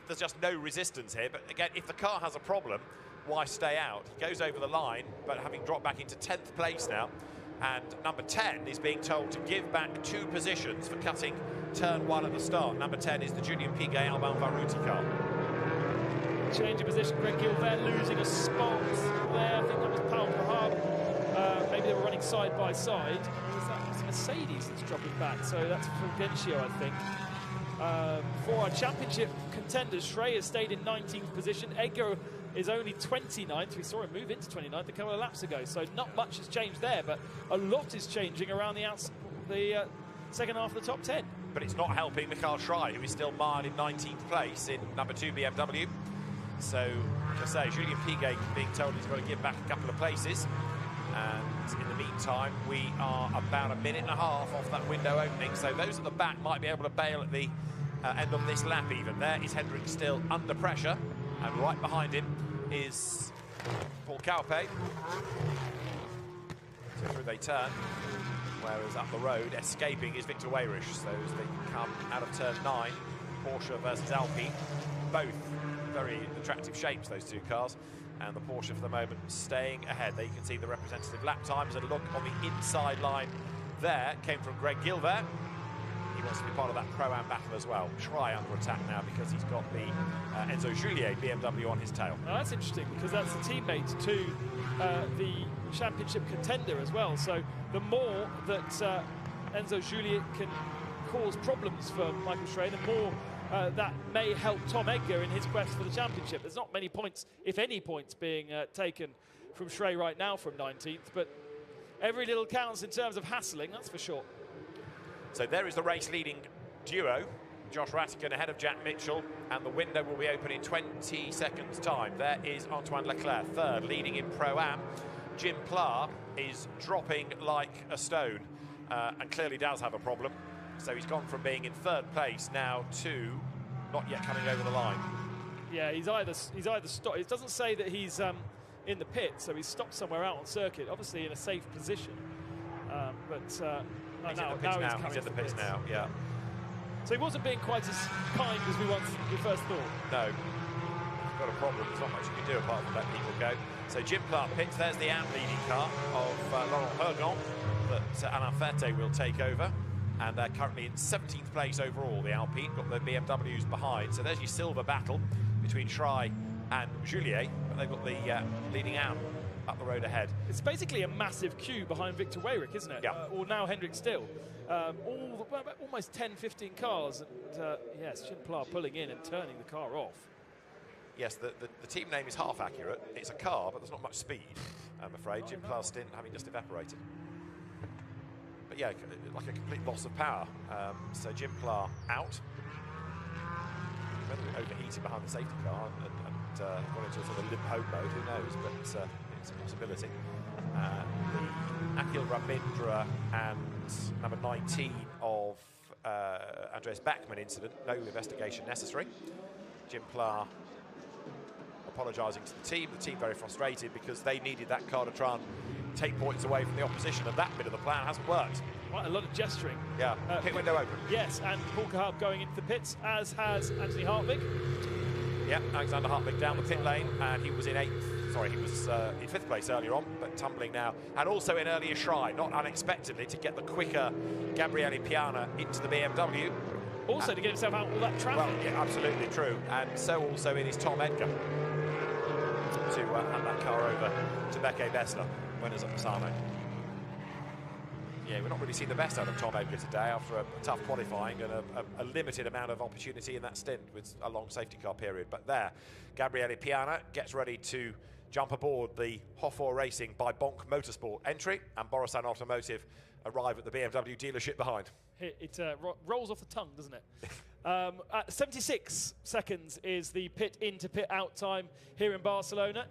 there's just no resistance here. But again, if the car has a problem, why stay out? He goes over the line, but having dropped back into 10th place now, and number 10 is being told to give back 2 positions for cutting turn 1 at the start. Number 10 is the Julien Piguet Alban Varuti car. Change of position, Greg Gilbert losing a spot there. I think that was Paul Perhab. Maybe they were running side by side. It's Mercedes that's dropping back, so that's Fulgencio, I think. For our championship contenders, Schrey has stayed in 19th position. Edgar is only 29th. We saw him move into 29th a couple of laps ago, so not much has changed there, but a lot is changing around the second half of the top 10. But it's not helping Michael Schrey, who is still mired in 19th place in number 2 BMW. So, like I say, Julien Piguet being told he's got to give back a couple of places. And in the meantime, we are about a minute and a half off that window opening. So those at the back might be able to bail at the end of this lap even. There is Hendrick still under pressure. And right behind him is Paul Caupe. So through they turn. Whereas up the road, escaping is Victor Weyrich. So as they come out of turn 9, Porsche versus Alpine. Both very attractive shapes, those two cars. And the Porsche for the moment staying ahead. There you can see the representative lap times. And a look on the inside line there came from Greg Gilbert. He wants to be part of that Pro-Am battle as well. Schrey under attack now because he's got the Enzo Juliet BMW on his tail. Now that's interesting because that's the teammate to the championship contender as well. So the more that Enzo Juliet can cause problems for Michael Schrey, the more that may help Tom Edgar in his quest for the championship. There's not many points, if any points, being taken from Schrey right now from 19th, but every little counts in terms of hassling, that's for sure. So there is the race-leading duo, Josh Rattigan ahead of Jack Mitchell, and the window will be open in 20 seconds' time. There is Antoine Leclerc, third, leading in Pro-Am. Jim Pla is dropping like a stone, and clearly does have a problem. So he's gone from being in third place now to not yet coming over the line. Yeah, he's either stopped. It doesn't say that he's in the pit, so he's stopped somewhere out on circuit, obviously in a safe position. He's in the pits now, yeah. So he wasn't being quite as kind as we first thought. No, he's got a problem. There's not much you can do apart from let people go. So Jim Pla pits. There's the AM leading car of Laurent Hergon that Alain Ferte will take over. And they're currently in 17th place overall, the Alpine. Got the BMWs behind. So there's your silver battle between Schrey and Juliet. But they've got the leading AM up the road ahead. It's basically a massive queue behind Victor Weyrich, isn't it? Yeah. Or now Hendrick Still. Almost 10, 15 cars. And yes, Jim Pla pulling in and turning the car off. Yes, the team name is half accurate. It's a car, but there's not much speed, I'm afraid. Jim Pla's stint having just evaporated. But yeah, like a complete loss of power. So Jim Pla out. Whether it overheated behind the safety car and gone into a sort of limp home mode, who knows? But it's a possibility. The Akhil Rabindra and number 19 of Andreas Bachmann incident, no investigation necessary. Jim Pla apologising to the team very frustrated because they needed that car to try and take points away from the opposition, and that bit of the plan hasn't worked. Quite a lot of gesturing. Yeah, pit window open. Yes, and Paul Kahab going into the pits, as has Anthony Hartwig. Yeah, Alexander Hartwig down the pit lane, and he was in 8th. Sorry, he was in 5th place earlier on, but tumbling now. And also in earlier Shrine, not unexpectedly, to get the quicker Gabriele Piana into the BMW. Also to get himself out of all that traffic. Well, yeah, absolutely true. And so also in his Tom Edgar to hand that car over to Bekke Bessler, winners at Misano. Yeah, we're not really seeing the best out of Tom Edgar today after a tough qualifying and a limited amount of opportunity in that stint with a long safety car period. But there, Gabriele Piana gets ready to jump aboard the Hofor Racing by Bonk Motorsport entry, and Borusan Automotive arrive at the BMW dealership behind. It rolls off the tongue, doesn't it? At 76 seconds is the pit in to pit out time here in Barcelona.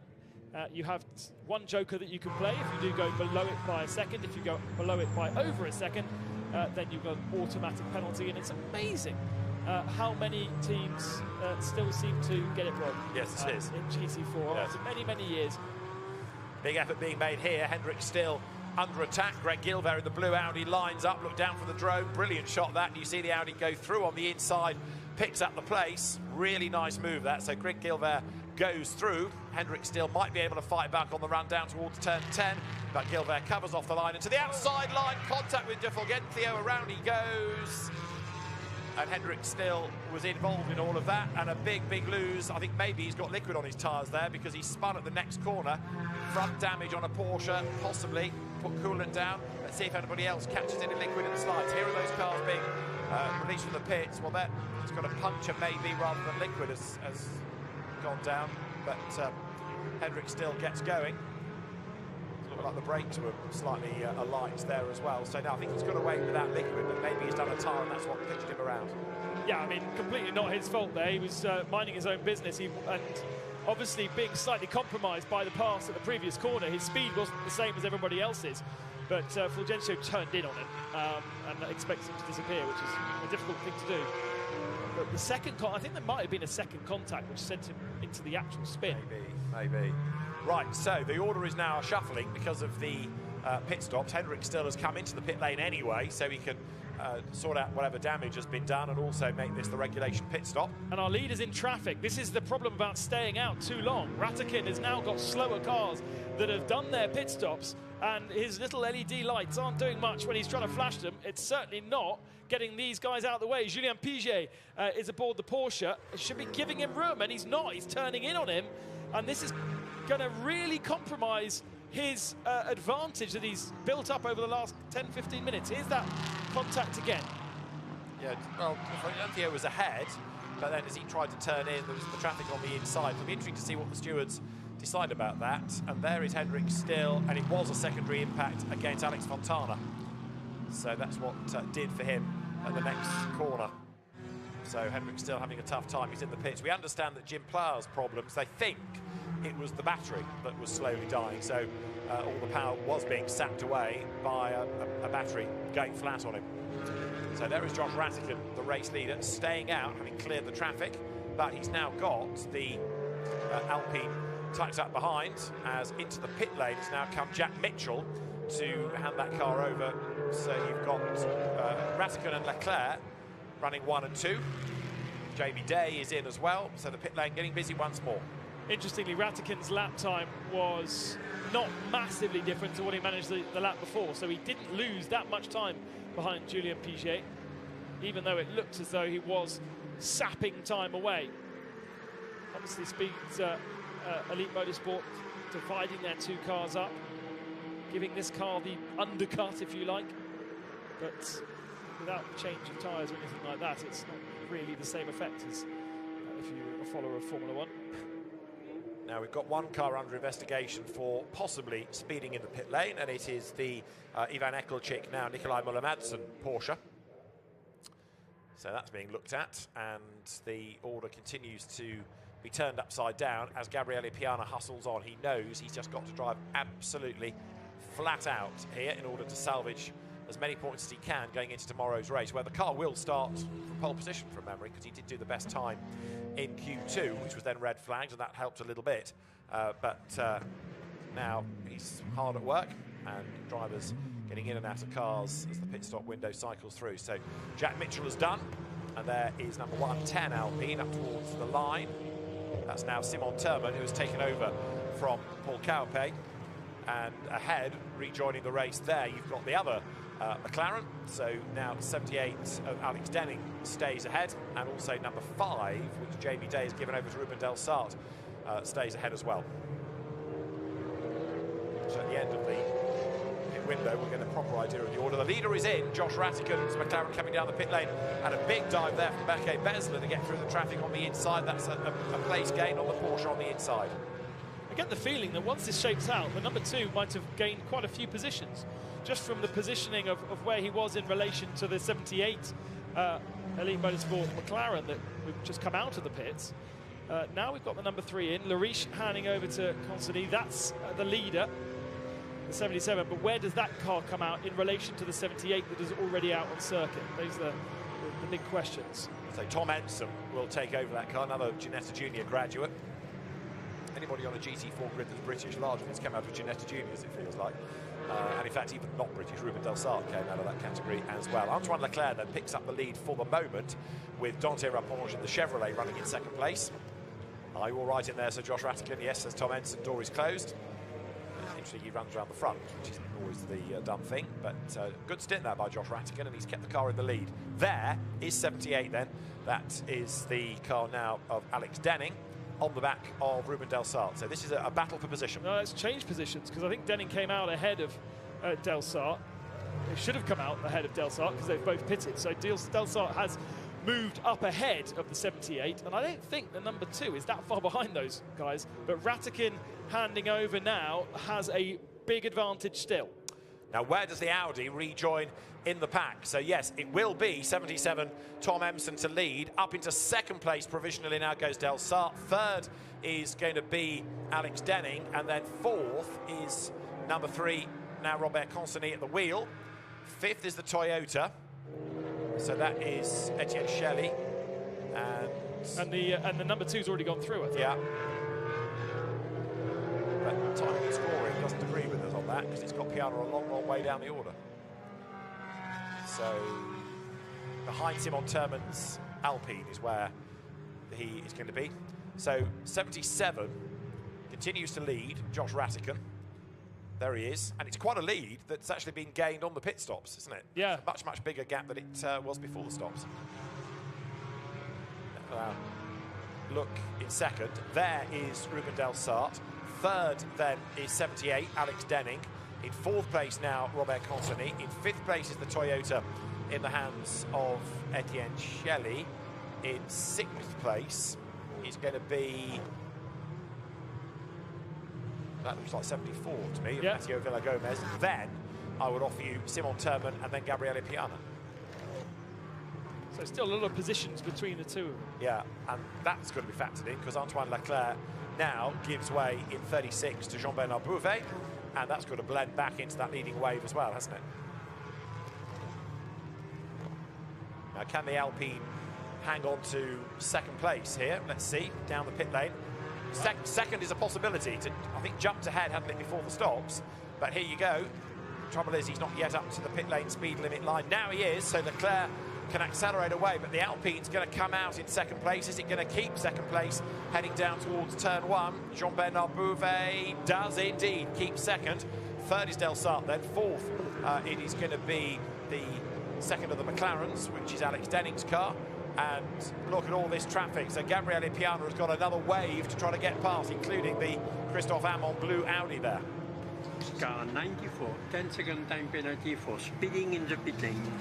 You have one joker that you can play. If you do go below it by a second, if you go below it by over a second, then you've got an automatic penalty. And it's amazing how many teams still seem to get it wrong. Yes, it is. In GT4 Yes. after many, many years. Big effort being made here. Hendrick still under attack. Greg Gilver in the blue Audi lines up, look down from the drone. Brilliant shot that. You see the Audi go through on the inside, picks up the place. Really nice move that. So Greg Gilver goes through. Hendrick still might be able to fight back on the run down towards turn 10, but Gilver covers off the line into the outside line. Contact with De Fulgencio. Around he goes. And Hendrick still was involved in all of that, and a big, big lose. I think maybe he's got liquid on his tyres there because he spun at the next corner. Front damage on a Porsche, possibly. Put coolant down. Let's see if anybody else catches any liquid in the slides. Here are those cars being released from the pits. Well, that it's got a puncture maybe rather than liquid has gone down, but Hendrick still gets going. Looks like the brakes were slightly alight there as well. So now I think he's got away without liquid, but maybe he's done a tyre and that's what pitched him around. Yeah, I mean, completely not his fault there. He was minding his own business, and obviously being slightly compromised by the pass at the previous corner. His speed wasn't the same as everybody else's, but Fulgencio turned in on him and expects him to disappear, which is a difficult thing to do. But the second, I think there might have been a second contact which sent him into the actual spin. Maybe. Right, so the order is now shuffling because of the pit stops. Hendrick still has come into the pit lane anyway, so he can sort out whatever damage has been done and also make this the regulation pit stop. And our leader's in traffic. This is the problem about staying out too long. Ratikin has now got slower cars that have done their pit stops, and his little LED lights aren't doing much when he's trying to flash them. It's certainly not getting these guys out of the way. Julien Piget is aboard the Porsche. It should be giving him room, and he's not. He's turning in on him, and this is going to really compromise his advantage that he's built up over the last 10-15 minutes. Here's that contact again. Yeah, well, Fulgencio was ahead, but then as he tried to turn in, there was the traffic on the inside. It'll be interesting to see what the stewards decide about that. And there is Hendrick still, and it was a secondary impact against Alex Fontana. So that's what did for him at the next corner. So Hendrick still having a tough time. He's in the pits. We understand that Jim Plough's problems, they think it was the battery that was slowly dying. So all the power was being sapped away by a battery going flat on him. So there is Josh Ratikin, the race leader, staying out, having cleared the traffic. But he's now got the Alpine tucked up behind, as into the pit lane has now come Jack Mitchell to hand that car over. So you've got Ratikin and Leclerc running 1 and 2. Jamie Day is in as well, so the pit lane getting busy once more. Interestingly, Ratikin's lap time was not massively different to what he managed the lap before, so he didn't lose that much time behind Julien Piget, even though it looked as though he was sapping time away. Obviously speaks Elite Motorsport dividing their two cars up, giving this car the undercut, if you like, but without change of tyres or anything like that, it's not really the same effect as if you're a follower of Formula 1. Now we've got one car under investigation for possibly speeding in the pit lane, and it is the Ivan Ekelchik, now Nikolai Muller-Madsen Porsche. So that's being looked at, and the order continues to be turned upside down as Gabriele Piana hustles on. He knows he's just got to drive absolutely flat out here in order to salvage as many points as he can going into tomorrow's race, where the car will start from pole position from memory, because he did do the best time in Q2, which was then red flagged, and that helped a little bit. But now he's hard at work, and drivers getting in and out of cars as the pit stop window cycles through. So Jack Mitchell is done, and there is number 110 Alpine up towards the line. That's now Simon Thurman, who has taken over from Paul Caupe, and ahead, rejoining the race there, you've got the other McLaren. So now 78 of Alex Denning stays ahead, and also number 5, which Jamie Day has given over to Ruben Del Sart, stays ahead as well. So at the end of the pit window, we'll get a proper idea of the order. The leader is in, Josh Rattigan's McLaren coming down the pit lane, and a big dive there from Beke Besler to get through the traffic on the inside. That's a place gain on the Porsche on the inside. I get the feeling that once this shapes out, the number 2 might have gained quite a few positions, just from the positioning of where he was in relation to the 78 Elite Motorsport McLaren that we've just come out of the pits. Now we've got the number 3 in, Lariche handing over to Consony. That's the leader, the 77, but where does that car come out in relation to the 78 that is already out on circuit? Those are the big questions. So Tom Ensom will take over that car, another Ginetta Junior graduate. Anybody on a GT4 grid that's British largely has come out of Ginetta Juniors, it feels like. And in fact, even not British, Ruben Del Sart came out of that category as well. Antoine Leclerc then picks up the lead for the moment, with Dante Raponge and the Chevrolet running in second place. Are you all right in there, Sir Josh Rattigan? Yes, says Tom Ensom, door is closed. Interesting, he runs around the front, which isn't always the dumb thing, but good stint there by Josh Rattigan, and he's kept the car in the lead. There is 78 then. That is the car now of Alex Denning, on the back of Ruben Del Sart. So this is a battle for position. No, it's changed positions, because I think Denning came out ahead of Del Sart. They should have come out ahead of Del Sart because they've both pitted. So Del Sart has moved up ahead of the 78, and I don't think the number 2 is that far behind those guys. But Rattigan handing over now has a big advantage still. Now, where does the Audi rejoin in the pack? So, yes, it will be 77 Tom Emson to lead. Up into second place provisionally now goes Del Sart. Third is going to be Alex Denning. And then fourth is number 3, now Robert Consony at the wheel. Fifth is the Toyota. So that is Etienne Shelley. And the number 2's already gone through, I think. Yeah. But timing and scoring doesn't agree with us on that, because it's got Piana a long, long way down the order. So behind Simon Thurman's Alpine is where he is going to be. So 77 continues to lead Josh Rattigan. There he is, and it's quite a lead that's actually been gained on the pit stops, isn't it? Yeah. It's a much, much bigger gap than it was before the stops. Look in second. There is Ruben Del Sart. Third then is 78, Alex Denning. In fourth place now, Robert Consony. In fifth place is the Toyota in the hands of Etienne Shelley. In sixth place is going to be, that looks like 74 to me, yeah, Matteo Villagomez. Then I would offer you Simon Thurman and then Gabriele Piana. So still a lot of positions between the two. Yeah, and that's going to be factored in, because Antoine Leclerc now gives way in 36 to Jean-Bernard Bouvet, and that's going to blend back into that leading wave as well, hasn't it? Now, can the Alpine hang on to second place here? Let's see, down the pit lane. Second is a possibility. I think jumped ahead, hadn't it, before the stops, but here you go. Trouble is, he's not yet up to the pit lane speed limit line. Now he is, so Leclerc can accelerate away, but the Alpine's going to come out in second place. Is it going to keep second place heading down towards turn 1? Jean-Bernard Bouvet does indeed keep second. Third is Del Sart then. Fourth, it is going to be the second of the McLarens, which is Alex Denning's car. And look at all this traffic. So Gabriele Piana has got another wave to try to get past, including the Christophe Amon blue Audi there. Car 94, 10-second time penalty for speeding in the pit lane.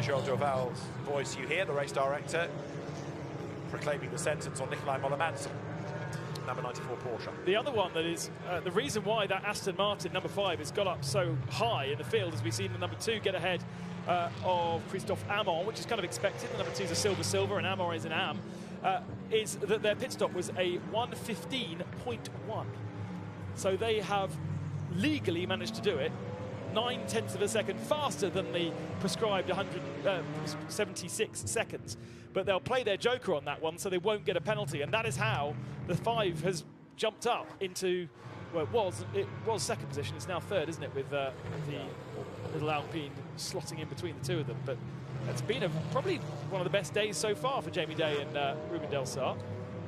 Joel Joval's voice you hear, the race director, proclaiming the sentence on Nikolai Moller-Madsen, number 94 Porsche. The other one that is, the reason why that Aston Martin number 5 has got up so high in the field, as we've seen the number 2 get ahead of Christophe Amon, which is kind of expected. The number 2 is a silver, and Amon is an Am, is that their pit stop was a 1:15.1. So they have legally managed to do it 9/10 of a second faster than the prescribed 176 seconds. But they'll play their joker on that one, so they won't get a penalty. And that is how the 5 has jumped up into well, it was second position. It's now third, isn't it, with the little Alpine slotting in between the two of them. But it's been probably one of the best days so far for Jamie Day and Ruben Del Sar.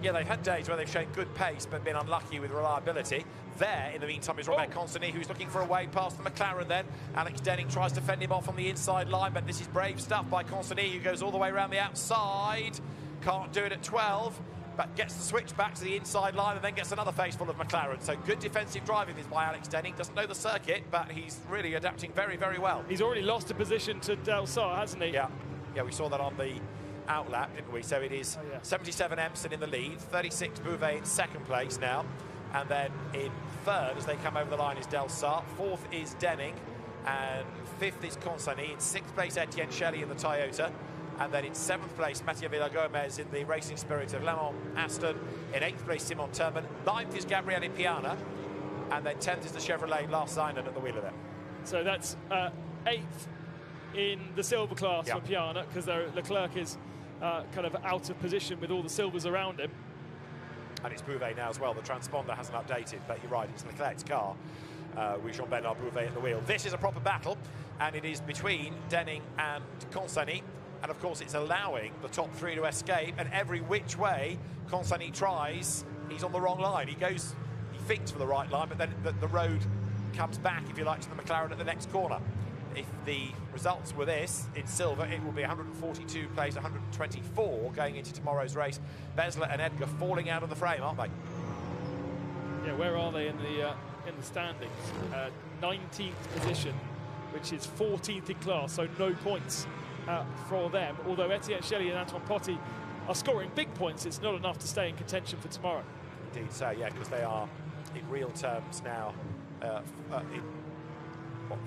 Yeah, they've had days where they've shown good pace but been unlucky with reliability. There, in the meantime, is Robert Consigny, who's looking for a way past the McLaren then. Alex Denning tries to fend him off on the inside line, but this is brave stuff by Consigny, who goes all the way around the outside. Can't do it at 12, but gets the switch back to the inside line and then gets another face full of McLaren. So good defensive driving this by Alex Denning. Doesn't know the circuit, but he's really adapting very, very well. He's already lost a position to Del Sar, hasn't he? Yeah, we saw that on the outlap, didn't we? So it is 77 Empson in the lead, 36 Bouvet in second place now, and then in third as they come over the line is Del Sar, fourth is Denning, and fifth is Consigny, in sixth place Etienne Shelley in the Toyota, and then in seventh place Mattia Villagomez in the Racing Spirit of Le Mans Aston, in eighth place Simon Turman, ninth is Gabriele Piana, and then 10th is the Chevrolet Lars Seinen at the wheel of it. So that's eighth in the silver class for Piana, because Leclerc is kind of out of position with all the silvers around him. And it's Bouvet now as well. The transponder hasn't updated, but you're right, it's Leclerc's car with Jean-Bernard Bouvet at the wheel. This is a proper battle, and it is between Denning and Consigny. And of course, it's allowing the top three to escape, and every which way Consigny tries, he's on the wrong line. He thinks for the right line, but then the road comes back, if you like, to the McLaren at the next corner. If the results were this, in silver, it will be 142 plays 124 going into tomorrow's race. Besler and Edgar falling out of the frame, aren't they? Yeah, where are they in the standings? 19th position, which is 14th in class, so no points for them. Although Etienne Shelley and Antoine Potti are scoring big points, it's not enough to stay in contention for tomorrow. Indeed so, yeah, because they are, in real terms now, in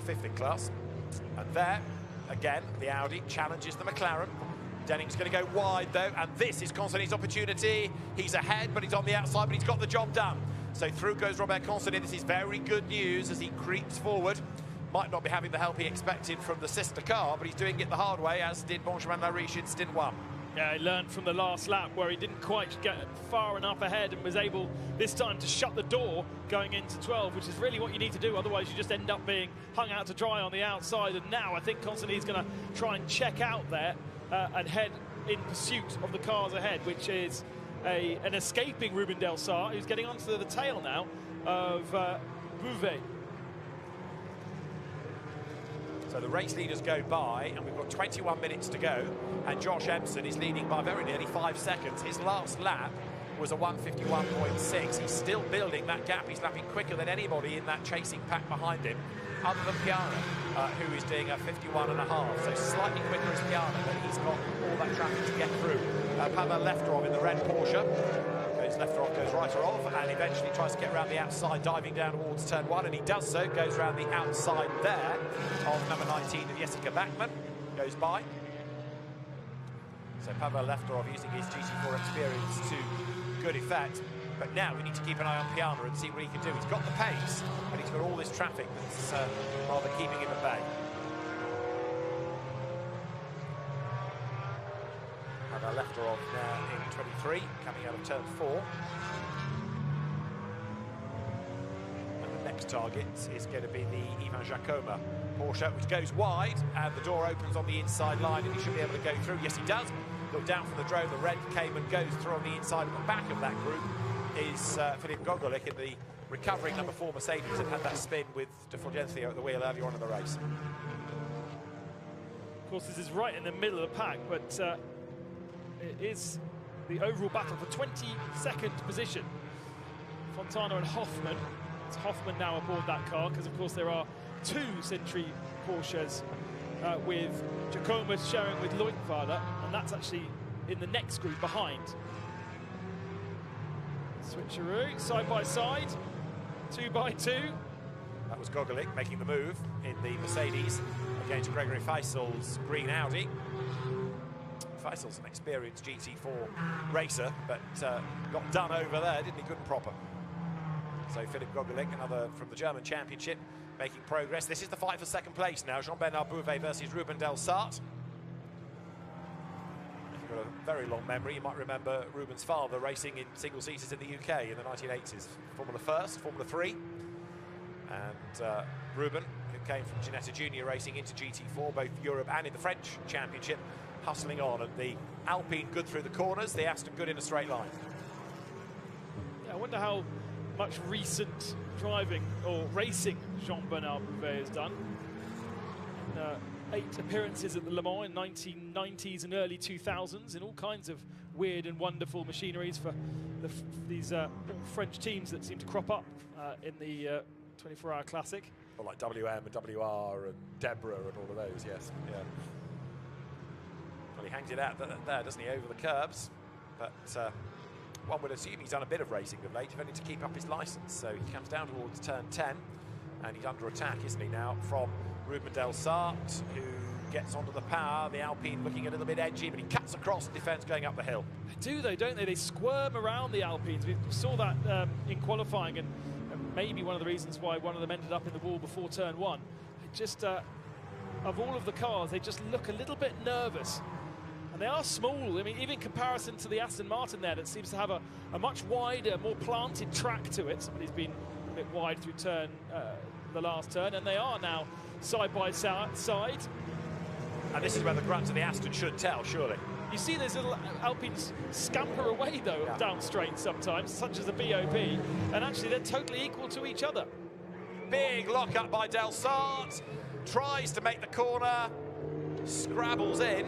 fifth in class. And there, again, the Audi challenges the McLaren. Denning's going to go wide, though, and this is Consigny's opportunity. He's ahead, but he's on the outside, but he's got the job done. So through goes Robert Consigny. This is very good news as he creeps forward. Might not be having the help he expected from the sister car, but he's doing it the hard way, as did Benjamin Lariche in stint 1. Yeah, he learned from the last lap where he didn't quite get far enough ahead and was able this time to shut the door going into 12, which is really what you need to do. Otherwise, you just end up being hung out to dry on the outside. And now I think Consigny is going to try and check out there and head in pursuit of the cars ahead, which is an escaping Ruben Del Sar, who's getting onto the tail now of Bouvet. So the race leaders go by, and we've got 21 minutes to go, and Josh Empson is leading by very nearly 5 seconds. His last lap was a 1:51.6. He's still building that gap. He's lapping quicker than anybody in that chasing pack behind him, other than Piana, who is doing a 51.5. So slightly quicker as Piana, but he's got all that traffic to get through. Pavel Lefterov in the red Porsche. Lefterov goes right off and eventually tries to get around the outside, diving down towards turn 1, and he does so, goes around the outside there of number 19 of Jessica Bachmann, goes by. So Pavel Lefterov using his GT4 experience to good effect, but now we need to keep an eye on Piana and see what he can do. He's got the pace, and he's got all this traffic that's rather keeping him at bay. Lefterov now in 23, coming out of turn 4. And the next target is going to be the Ivan Jacoma Porsche, which goes wide, and the door opens on the inside line, and he should be able to go through. Yes, he does. Look down from the drone, the red came and goes through on the inside. At the back of that group is Filip Gogolik in the recovering number 4 Mercedes, and had that spin with De Fulgencio at the wheel earlier on in the race. Of course, this is right in the middle of the pack, but it is the overall battle for 22nd position. Fontana and Hoffman. It's Hoffman now aboard that car, because of course there are 2 Century Porsches with Jacoma sharing with Leutenweiler, and that's actually in the next group behind. Switcheroo, side by side, 2 by 2. That was Gogolik making the move in the Mercedes against Gregory Feisel's green Audi. Feisel's an experienced GT4 racer, but got done over there, didn't he? Good and proper. So Filip Gogolik, another from the German Championship, making progress. This is the fight for second place now. Jean-Bernard Bouvet versus Ruben Del Sar. got a very long memory. You might remember Ruben's father racing in single-seaters in the UK in the 1980s. Formula First, Formula 3. And Ruben, who came from Ginetta Junior racing into GT4, both Europe and in the French Championship, hustling on. And the Alpine good through the corners, the Aston good in a straight line. Yeah, I wonder how much recent driving or racing Jean-Bernard Bouvet has done. 8 appearances at the Le Mans in 1990s and early 2000s in all kinds of weird and wonderful machineries for these French teams that seem to crop up in the 24-hour classic. Well, like WM and WR and Deborah and all of those, yes. Yeah. Well, he hangs it out there, doesn't he, over the curbs. But one would assume he's done a bit of racing of late, if only to keep up his licence. So he comes down towards turn 10, and he's under attack, isn't he, now, from Ruben Del Sart, who gets onto the power. The Alpine looking a little bit edgy, but he cuts across and defends going up the hill. They do, though, don't they? They squirm around the Alpines. We saw that in qualifying, and maybe one of the reasons why one of them ended up in the wall before turn 1. It just, of all of the cars, they just look a little bit nervous. And they are small. I mean, even in comparison to the Aston Martin there, that seems to have a much wider, more planted track to it. Somebody's been a bit wide through the last turn, and they are now side by side. And this is where the grunt of the Aston should tell, surely. You see those little Alpines scamper away, though, down straight sometimes, such as a BOP, and actually they're totally equal to each other. Big lock-up by Del Sart. Tries to make the corner. Scrabbles in.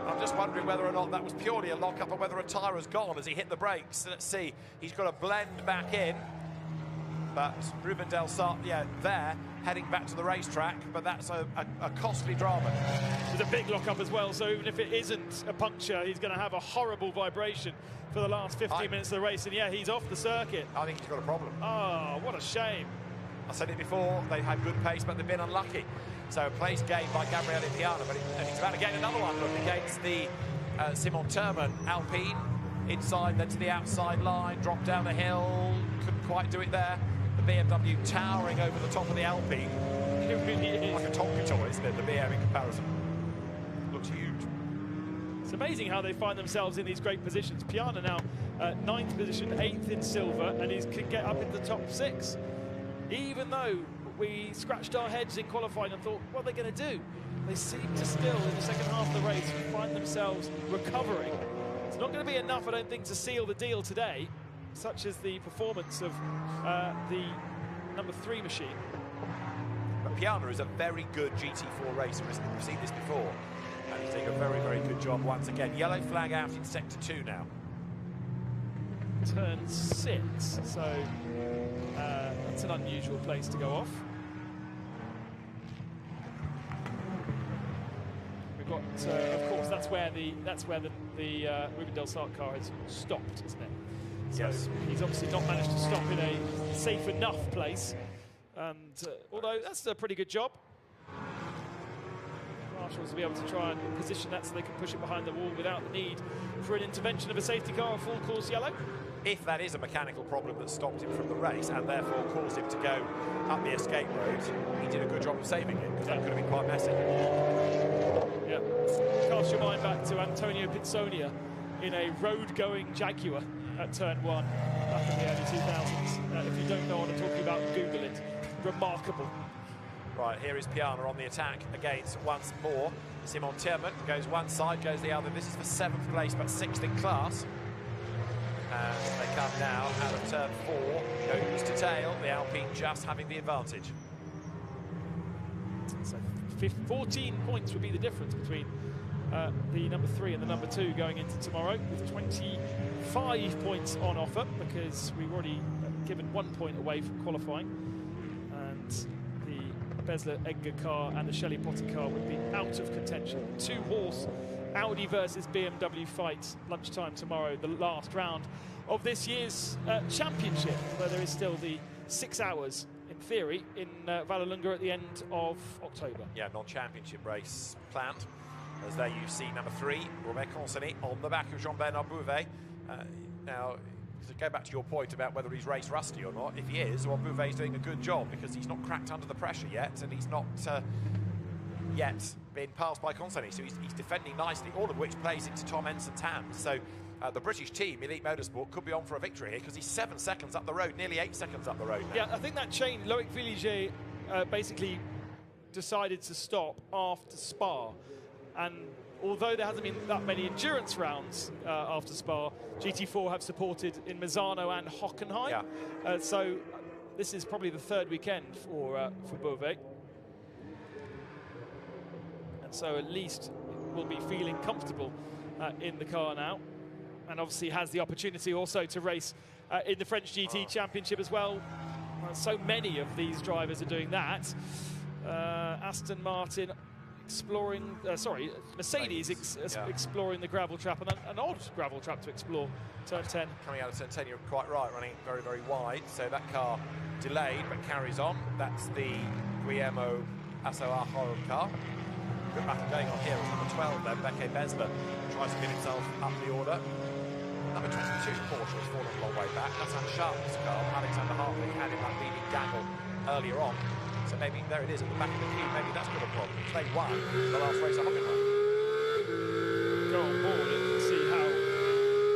I'm just wondering whether or not that was purely a lock-up or whether a tyre has gone as he hit the brakes. So let's see. He's got to blend back in. But Ruben Del Sart, there, heading back to the racetrack, but that's a costly drama. There's a big lock-up as well, so even if it isn't a puncture, he's going to have a horrible vibration for the last 15 minutes of the race, and yeah, he's off the circuit. I think he's got a problem. Oh, what a shame. I said it before, they've had good pace, but they've been unlucky. So a place gained by Gabriele Piana, and he's about to gain another one. Look, against the Simon Thurman Alpine. Inside, then to the outside line, drop down the hill, couldn't quite do it there. The BMW towering over the top of the Alpine. It really is. Like a Tonka toy, isn't it, the BM in comparison. Looks huge. It's amazing how they find themselves in these great positions. Piana now 9th position, 8th in silver, and he can get up into the top 6. Even though we scratched our heads in qualifying and thought, what are they going to do? They seem to still, in the second half of the race, find themselves recovering. It's not going to be enough, I don't think, to seal the deal today, such as the performance of the number 3 machine. But Piana is a very good GT4 racer, isn't he? We've seen this before. And he's doing a very, very good job once again. Yellow flag out in sector 2 now. Turn 6, so that's an unusual place to go off. We've got, of course, that's where the Ruben Del Sart car has stopped, isn't it? So yes. He's obviously not managed to stop in a safe enough place, and although that's a pretty good job. Marshals will be able to try and position that so they can push it behind the wall without the need for an intervention of a safety car or full course yellow. If that is a mechanical problem that stopped him from the race and therefore caused him to go up the escape road, he did a good job of saving it, because that could have been quite messy. Yeah. Cast your mind back to Antonio Pinsonia in a road-going Jaguar at turn 1 back in the early 2000s. If you don't know what I'm talking about, Google it. Remarkable. Right, here is Piana on the attack against once more. Simon Thurman goes one side, goes the other. This is for 7th place, but 6th in class. And they come now out of turn 4, nose to tail. The Alpine just having the advantage. So 14 points would be the difference between the number 3 and the number 2 going into tomorrow, with 25 points on offer, because we've already given 1 point away from qualifying. And the Besler Edgar car and the Shelley Potter car would be out of contention. 2-horse Audi versus BMW fight lunchtime tomorrow, the last round of this year's championship, where there is still the 6 hours, in theory, in Vallelunga at the end of October. Yeah, non-championship race planned. As there you see number 3, Robert Consonny, on the back of Jean-Bernard Bouvet. Now, to go back to your point about whether he's race rusty or not, if he is, well, Bouvet's doing a good job, because he's not cracked under the pressure yet, and he's not yet been passed by Consani, so he's defending nicely, all of which plays into Tom Enson's hands. So the British team, Elite Motorsport, could be on for a victory here because he's 7 seconds up the road, nearly 8 seconds up the road now. Yeah, I think that change, Loic Villiger basically decided to stop after Spa, and although there hasn't been that many endurance rounds after Spa, GT4 have supported in Misano and Hockenheim. Yeah. So this is probably the third weekend for Beauvais. And so at least will be feeling comfortable in the car now. And obviously has the opportunity also to race in the French GT Championship as well. So many of these drivers are doing that. Aston Martin exploring, Mercedes exploring the gravel trap, and an odd gravel trap to explore, turn 10. Coming out of turn 10, you're quite right, running very, very wide. So that car delayed, but carries on. That's the Guillermo Asso-Ajo car. Good battle going on here. It's number 12 then, Bekke Besler tries to get himself up the order. Number 22, Porsche has fallen a long way back. That's Sharp's car. Alexander Hartley had him that leading dangle earlier on. So maybe there it is at the back of the queue. Maybe that's got a problem. They won the last race at Hockenheim. Go on board and see how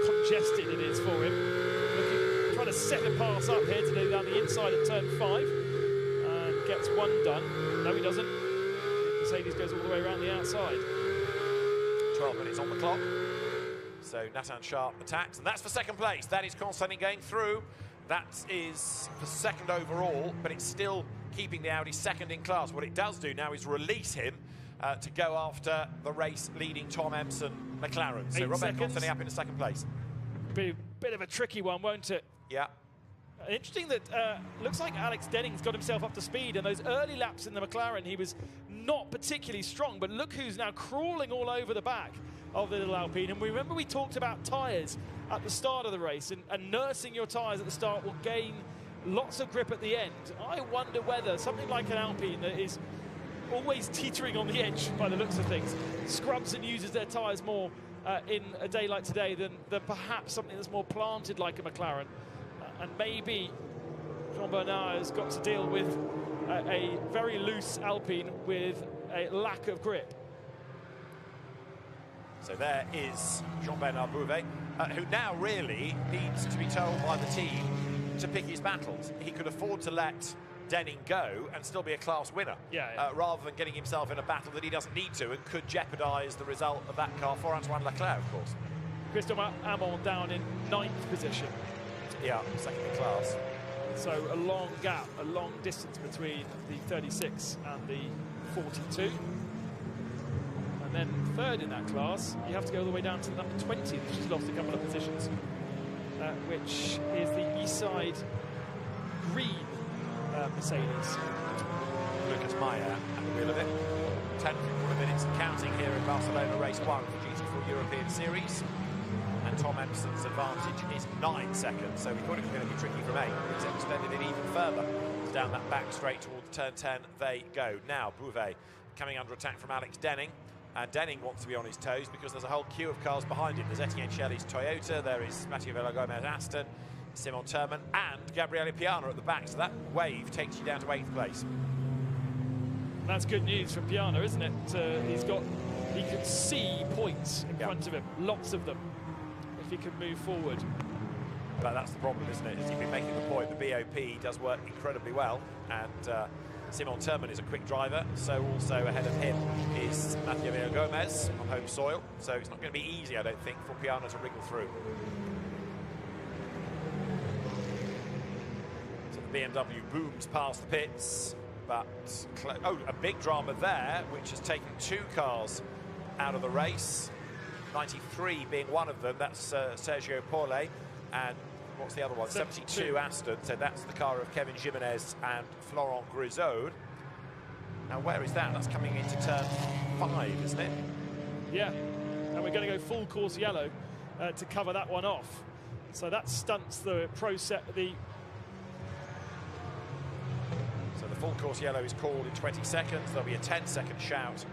congested it is for him. Trying to set a pass up here to do down the inside of turn 5. And gets one done. No, he doesn't. Mercedes goes all the way around the outside. 12 minutes on the clock. So Nathan Sharp attacks, and that's for second place. That is Constantin going through. That is for second overall, but it's still keeping the Audi second in class. What it does do now is release him to go after the race leading Tom Emson McLaren. So Robert Constantin up in the second place. Be a bit of a tricky one, won't it? Yeah. Interesting that looks like Alex Denning's got himself up to speed, and those early laps in the McLaren he was not particularly strong, but look who's now crawling all over the back of the little Alpine. And remember we talked about tyres at the start of the race, and nursing your tyres at the start will gain lots of grip at the end. I wonder whether something like an Alpine that is always teetering on the edge by the looks of things scrubs and uses their tyres more in a day like today than perhaps something that's more planted like a McLaren. And maybe Jean Bernard has got to deal with a very loose Alpine with a lack of grip. So there is Jean-Bernard Bouvet, who now really needs to be told by the team to pick his battles. He could afford to let Denning go and still be a class winner, rather than getting himself in a battle that he doesn't need to and could jeopardise the result of that car for Antoine Leclerc, of course. Christophe Amon down in 9th position. Yeah, second in class. So a long gap, a long distance between the 36 and the 42. And then third in that class, you have to go all the way down to the number 20, which has lost a couple of positions, which is the East-Side green Mercedes. Lucas Meyer at the wheel of it. 10 minutes and counting here in Barcelona race 1 for GT4 European Series. And Tom Emson's advantage is 9 seconds, so we thought it was going to be tricky from 8. He's extended it even further. It's down that back straight towards turn 10 they go. Now Bouvet coming under attack from Alex Denning. And Denning wants to be on his toes because there's a whole queue of cars behind him. There's Etienne Shelley's Toyota, there is Mathieu Villagomez Aston, Simon Thurman, and Gabriele Piana at the back. So that wave takes you down to 8th place. That's good news for Piana, isn't it? He can see points in front of him, lots of them, if he can move forward. But that's the problem, isn't it? As you've been making the point, the BOP does work incredibly well, and Simon Thurman is a quick driver, so also ahead of him is Mathieu Villagomez on home soil, so it's not going to be easy, I don't think, for Piana to wriggle through. So the BMW booms past the pits, but a big drama there, which has taken 2 cars out of the race, 93 being one of them. That's Sergio Pole, and what's the other one? 72 Aston. So that's the car of Kevin Jimenez and Florent Grisod. Now where is that? That's coming into turn 5, isn't it? Yeah, and we're going to go full course yellow to cover that one off. So that stunts the so the full course yellow is called in 20 seconds. There'll be a 10-second shout,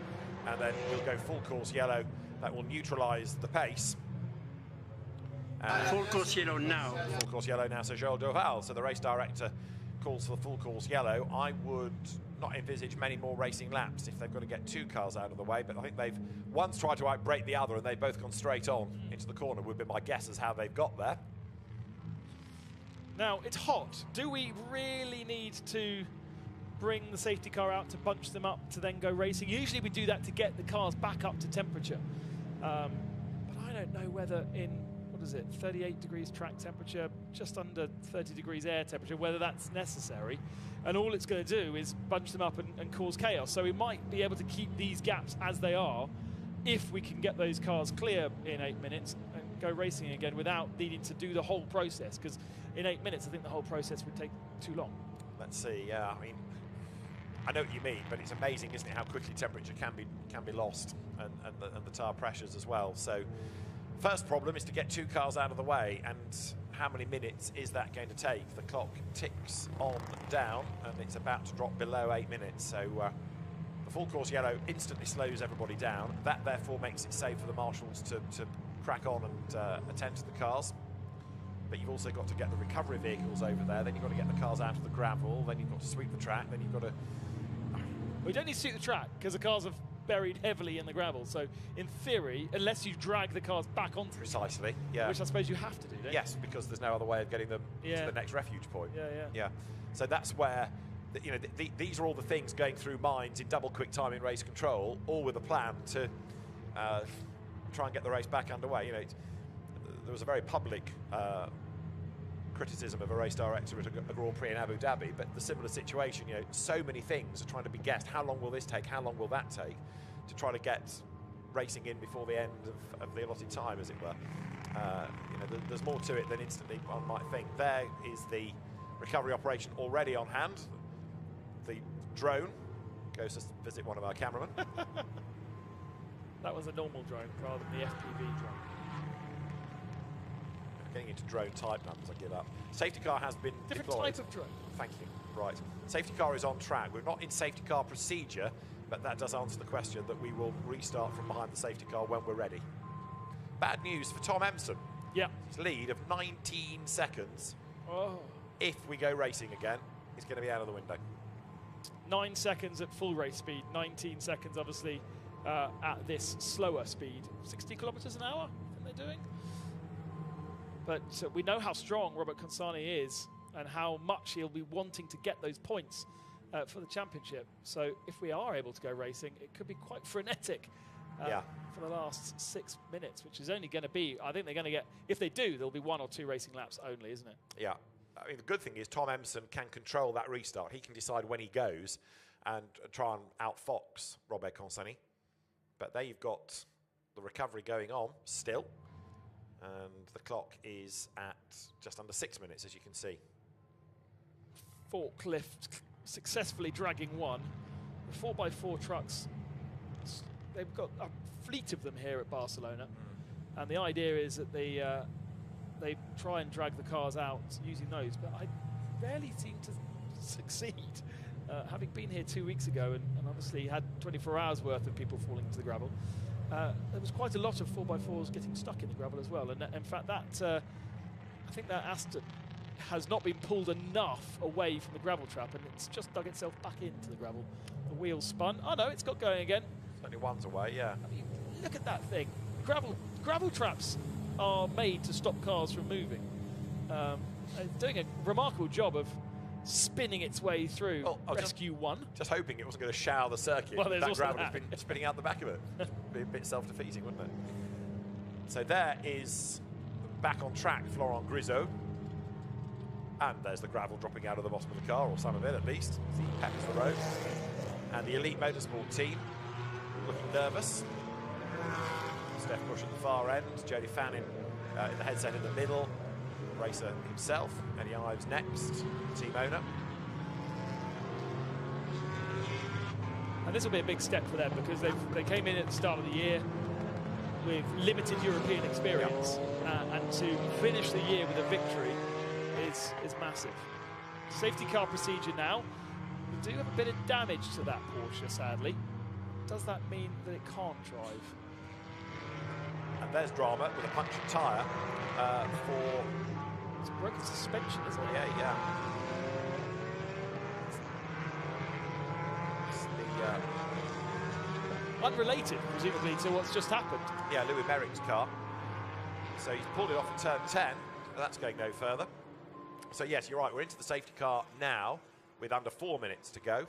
and then we'll go full course yellow. That will neutralise the pace. Full course yellow now. Full course yellow now, so Joel Doval, so the race director, calls for the full course yellow, I would not envisage many more racing laps if they've got to get 2 cars out of the way, but I think they've once tried to outbrake the other and they've both gone straight on into the corner, would be my guess as how they've got there. Now, it's hot. Do we really need to bring the safety car out to bunch them up to then go racing? Usually we do that to get the cars back up to temperature. But I don't know whether in, what is it, 38 degrees track temperature, just under 30 degrees air temperature, whether that's necessary. And all it's going to do is bunch them up and cause chaos. So we might be able to keep these gaps as they are if we can get those cars clear in 8 minutes and go racing again without needing to do the whole process. Because in 8 minutes, I think the whole process would take too long. Let's see, yeah, I mean, I know what you mean, but it's amazing, isn't it, how quickly temperature can be lost and the tyre pressures as well. So first problem is to get 2 cars out of the way, and how many minutes is that going to take? The clock ticks on down and it's about to drop below 8 minutes. So the full course yellow instantly slows everybody down. That therefore makes it safe for the marshals to crack on and attend to the cars. But you've also got to get the recovery vehicles over there, then you've got to get the cars out of the gravel, then you've got to sweep the track, then you've got to... We don't need to sweep the track because the cars have buried heavily in the gravel. So in theory, unless you drag the cars back onto Precisely, yeah. which I suppose you have to do, don't you? Yes, because there's no other way of getting them to the next refuge point. Yeah. So that's where, you know, these are all the things going through minds in double quick time in race control, all with a plan to try and get the race back underway. You know, there was a very public criticism of a race director at a Grand Prix in Abu Dhabi, but the similar situation, you know, so many things are trying to be guessed. How long will this take? How long will that take? To try to get racing in before the end of the allotted time, as it were. You know, there's more to it than instantly one might think. There is the recovery operation already on hand. The drone goes to visit one of our cameramen. That was a normal drone rather than the FPV drone. Getting into drone type numbers, I give up. Safety car has been Different deployed. type of drone. Thank you. Right. Safety car is on track. We're not in safety car procedure, but that does answer the question that we will restart from behind the safety car when we're ready. Bad news for Tom Empson. Yeah. His lead of 19 seconds. Oh. If we go racing again, he's going to be out of the window. 9 seconds at full race speed, 19 seconds obviously at this slower speed. 60 kilometers an hour, I think they're doing. But we know how strong Robert Consani is and how much he'll be wanting to get those points for the championship. So if we are able to go racing, it could be quite frenetic for the last 6 minutes, which is only going to be, I think they're going to get, if they do, there'll be 1 or 2 racing laps only, isn't it? Yeah. I mean, the good thing is Tom Empson can control that restart. He can decide when he goes and try and outfox Robert Consani. But there you've got the recovery going on still. And the clock is at just under 6 minutes, as you can see. Forklift successfully dragging one. The 4x4 trucks, they've got a fleet of them here at Barcelona. And the idea is that they try and drag the cars out using those, but I rarely seem to succeed. Having been here 2 weeks ago and obviously had 24 hours worth of people falling into the gravel, there was quite a lot of 4x4s getting stuck in the gravel as well. And in fact, that I think that Aston has not been pulled enough away from the gravel trap, and it's just dug itself back into the gravel. The wheels spun. Oh no, it's got going again. It's only one's away, yeah. I mean, look at that thing. Gravel traps are made to stop cars from moving. Doing a remarkable job of spinning its way through Rescue 1. Just hoping it wasn't going to shower the circuit. Well, that gravel has been spinning out the back of it. Be a bit self-defeating, wouldn't it? So there is back on track Florent Grisot. And there's the gravel dropping out of the bottom of the car, or some of it at least, as he peppers the road. And the Elite Motorsport team looking nervous. Steph Bush at the far end, Jody Fannin in the headset in the middle, racer himself, Eddie Ives next, team owner. And this will be a big step for them because they came in at the start of the year with limited European experience, and to finish the year with a victory is massive. Safety car procedure now. We do have a bit of damage to that Porsche, sadly. Does that mean that it can't drive? And there's drama with a punctured tyre for... It's broken suspension, isn't it? Yeah. unrelated, presumably, to what's just happened. Yeah, Louis Merrick's car. So he's pulled it off in turn 10, but that's going no further. So yes, you're right, we're into the safety car now with under 4 minutes to go.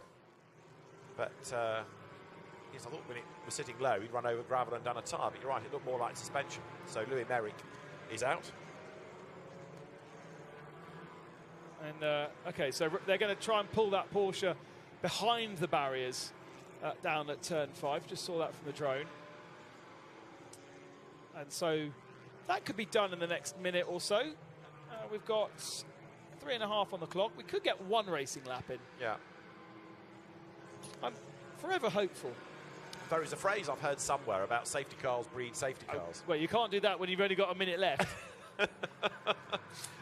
But yes, I thought when it was sitting low, he'd run over gravel and done a tyre, but you're right, it looked more like suspension. So Louis Merrick is out. And okay, so they're going to try and pull that Porsche behind the barriers down at turn 5. Just saw that from the drone. And so that could be done in the next minute or so. We've got 3.5 on the clock. We could get 1 racing lap in. Yeah. I'm forever hopeful. There is a phrase I've heard somewhere about safety cars breed safety cars. Well, you can't do that when you've only got a minute left.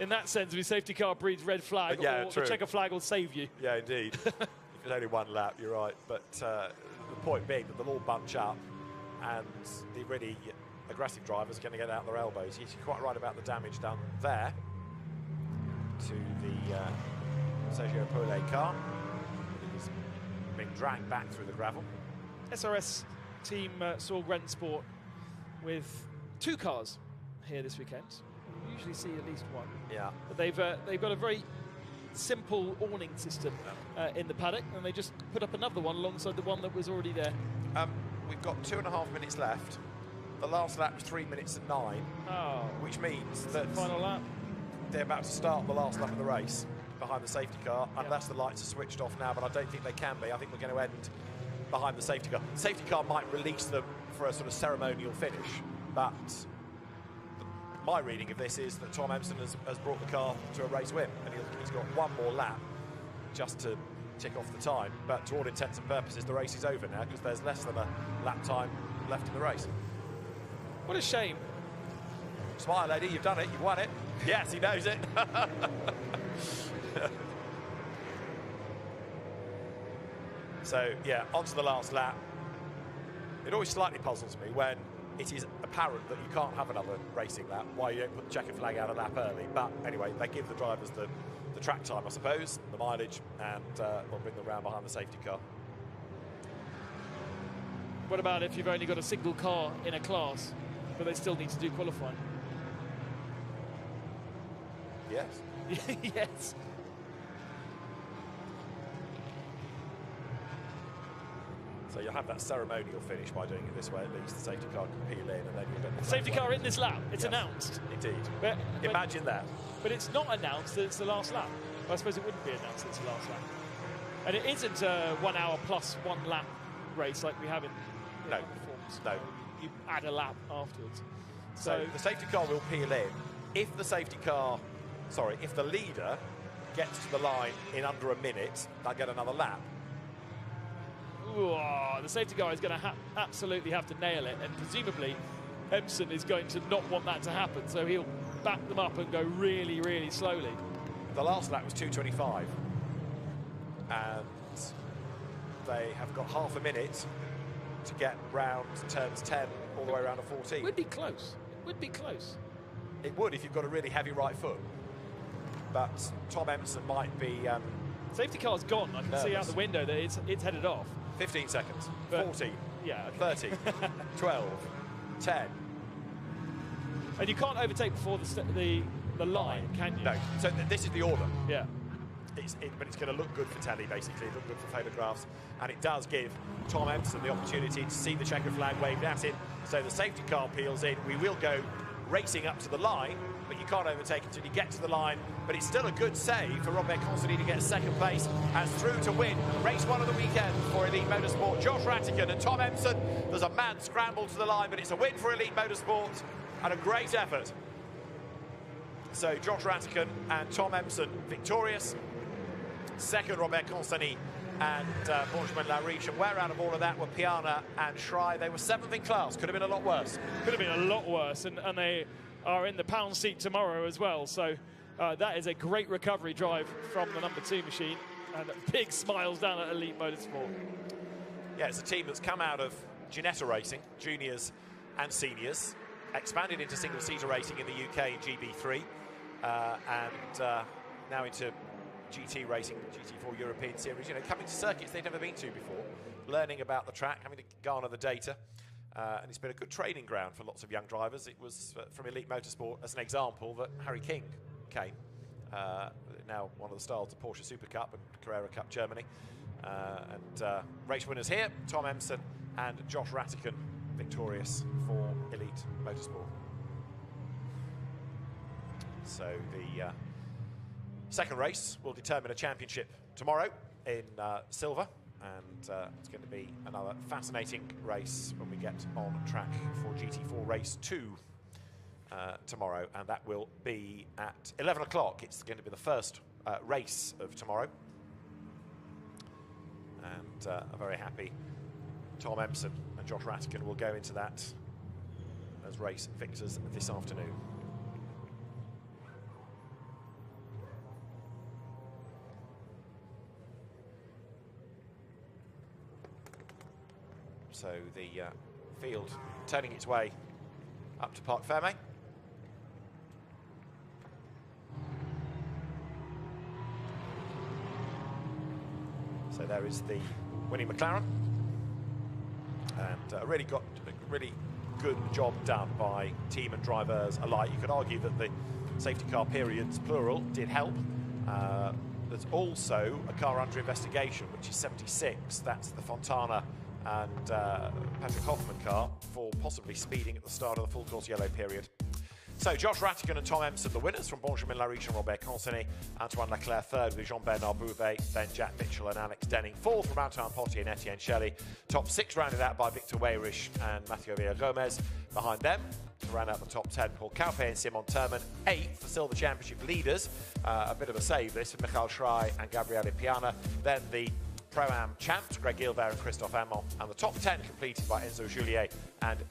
In that sense, the safety car breeds red flag, yeah, or true. the checker flag will save you. Yeah, indeed. If it's only 1 lap, you're right. But the point being that they'll all bunch up, and the really aggressive drivers are going to get out their elbows. You're quite right about the damage done there to the Sergio Poulet car. He's being dragged back through the gravel. SRS team saw Rennsport with 2 cars here this weekend. We usually see at least 1. Yeah. But they've got a very simple awning system in the paddock, and they just put up another one alongside the one that was already there. We've got 2.5 minutes left. The last lap was 3 minutes and 9, which means that final lap. They're about to start the last lap of the race behind the safety car, unless the lights are switched off now, but I don't think they can be. I think we're going to end behind the safety car. The safety car might release them for a sort of ceremonial finish, but my reading of this is that Tom Empson has brought the car to a race win, and he's got 1 more lap just to tick off the time. But to all intents and purposes, the race is over now because there's less than a lap time left in the race. What a shame. Smile, lady, you've done it, you've won it. Yes, he knows it. So, yeah, on to the last lap. It always slightly puzzles me when it is apparent that you can't have another racing lap, why you don't put the checker flag out a lap early. But anyway, they give the drivers the track time, I suppose, the mileage, and they'll bring them round behind the safety car. What about if you've only got a single car in a class, but they still need to do qualifying? Yes. Yes. So you'll have that ceremonial finish by doing it this way at least. The safety car can peel in, and then you'll get the Safety car in this lap. It's announced. Indeed. But imagine that. But it's not announced that it's the last lap. Well, I suppose it wouldn't be announced that it's the last lap. And it isn't a 1 hour plus 1 lap race like we have in no forms. No. You add a lap afterwards. So the safety car will peel in. If the leader gets to the line in under a minute, they'll get another lap. Ooh, the safety car is going to absolutely have to nail it, and presumably Empson is going to not want that to happen, so he'll back them up and go really, really slowly. The last lap was 2:25, and they have got half a minute to get round turns 10 all the way around to 14. It would be close. It would be close. It would if you've got a really heavy right foot. But Tom Empson might be... safety car's gone. I can see out the window that it's headed off. 15 seconds. But 14. Yeah. Okay. 13. 12. 10. And you can't overtake before the line, can you? No. So this is the order. Yeah. But it's going to look good for telly, basically. Look good for photographs. And it does give Tom Empson the opportunity to see the checker flag waved at him. So the safety car peels in. We will go racing up to the line, but you can't overtake until you get to the line. But it's still a good save for Robert Consonny to get second place and through to win race 1 of the weekend for Elite Motorsport. Josh Rattigan and Tom Empson. There's a mad scramble to the line, but it's a win for Elite Motorsport and a great effort. So Josh Rattigan and Tom Empson victorious. Second, Robert Consonny and Benjamin Lariche. And where out of all of that were Piana and Schrei. They were 7th in class. Could have been a lot worse. Could have been a lot worse. And they are in the pound seat tomorrow as well. So that is a great recovery drive from the number 2 machine. And big smiles down at Elite Motorsport. Yeah, it's a team that's come out of Ginetta Racing, juniors and seniors, expanded into single-seater racing in the UK in GB3, and now into GT racing, GT4 European Series, coming to circuits they've never been to before. learning about the track, having to garner the data. And it's been a good training ground for lots of young drivers. It was from Elite Motorsport, as an example, that Harry King came. Now one of the stars of Porsche Super Cup and Carrera Cup Germany. And race winners here, Tom Emson and Josh Rattican, victorious for Elite Motorsport. So the second race will determine a championship tomorrow in Silver. And it's going to be another fascinating race when we get on track for GT4 Race 2 tomorrow, and that will be at 11 o'clock. It's going to be the first race of tomorrow. And I'm very happy Tom Emson and Josh Rattican will go into that as race victors this afternoon. So the field turning its way up to Parc Fermé. So there is the winning McLaren, and a really good job done by team and drivers alike. You could argue that the safety car periods, plural, did help. There's also a car under investigation, which is 76. That's the Fontana and Patrick Hoffman car for possibly speeding at the start of the full course yellow period. So Josh Rattican and Tom Emson, the winners, from Benjamin Lariche and Robert Consigny. Antoine Leclerc third with Jean-Bernard Bouvet, then Jack Mitchell and Alex Denning. Fourth from Antoine Potier and Etienne Shelley. Top six rounded out by Victor Weyrich and Matteo Villa-Gomez. Behind them, to round out the top 10, Paul Calpe and Simon Thurman. Eighth, the Silver Championship leaders. A bit of a save this, with Michael Schrei and Gabriele Piana. Then the Pro-Am champs, Greg Gilbert and Christophe Amont, and the top 10 completed by Enzo Juliet and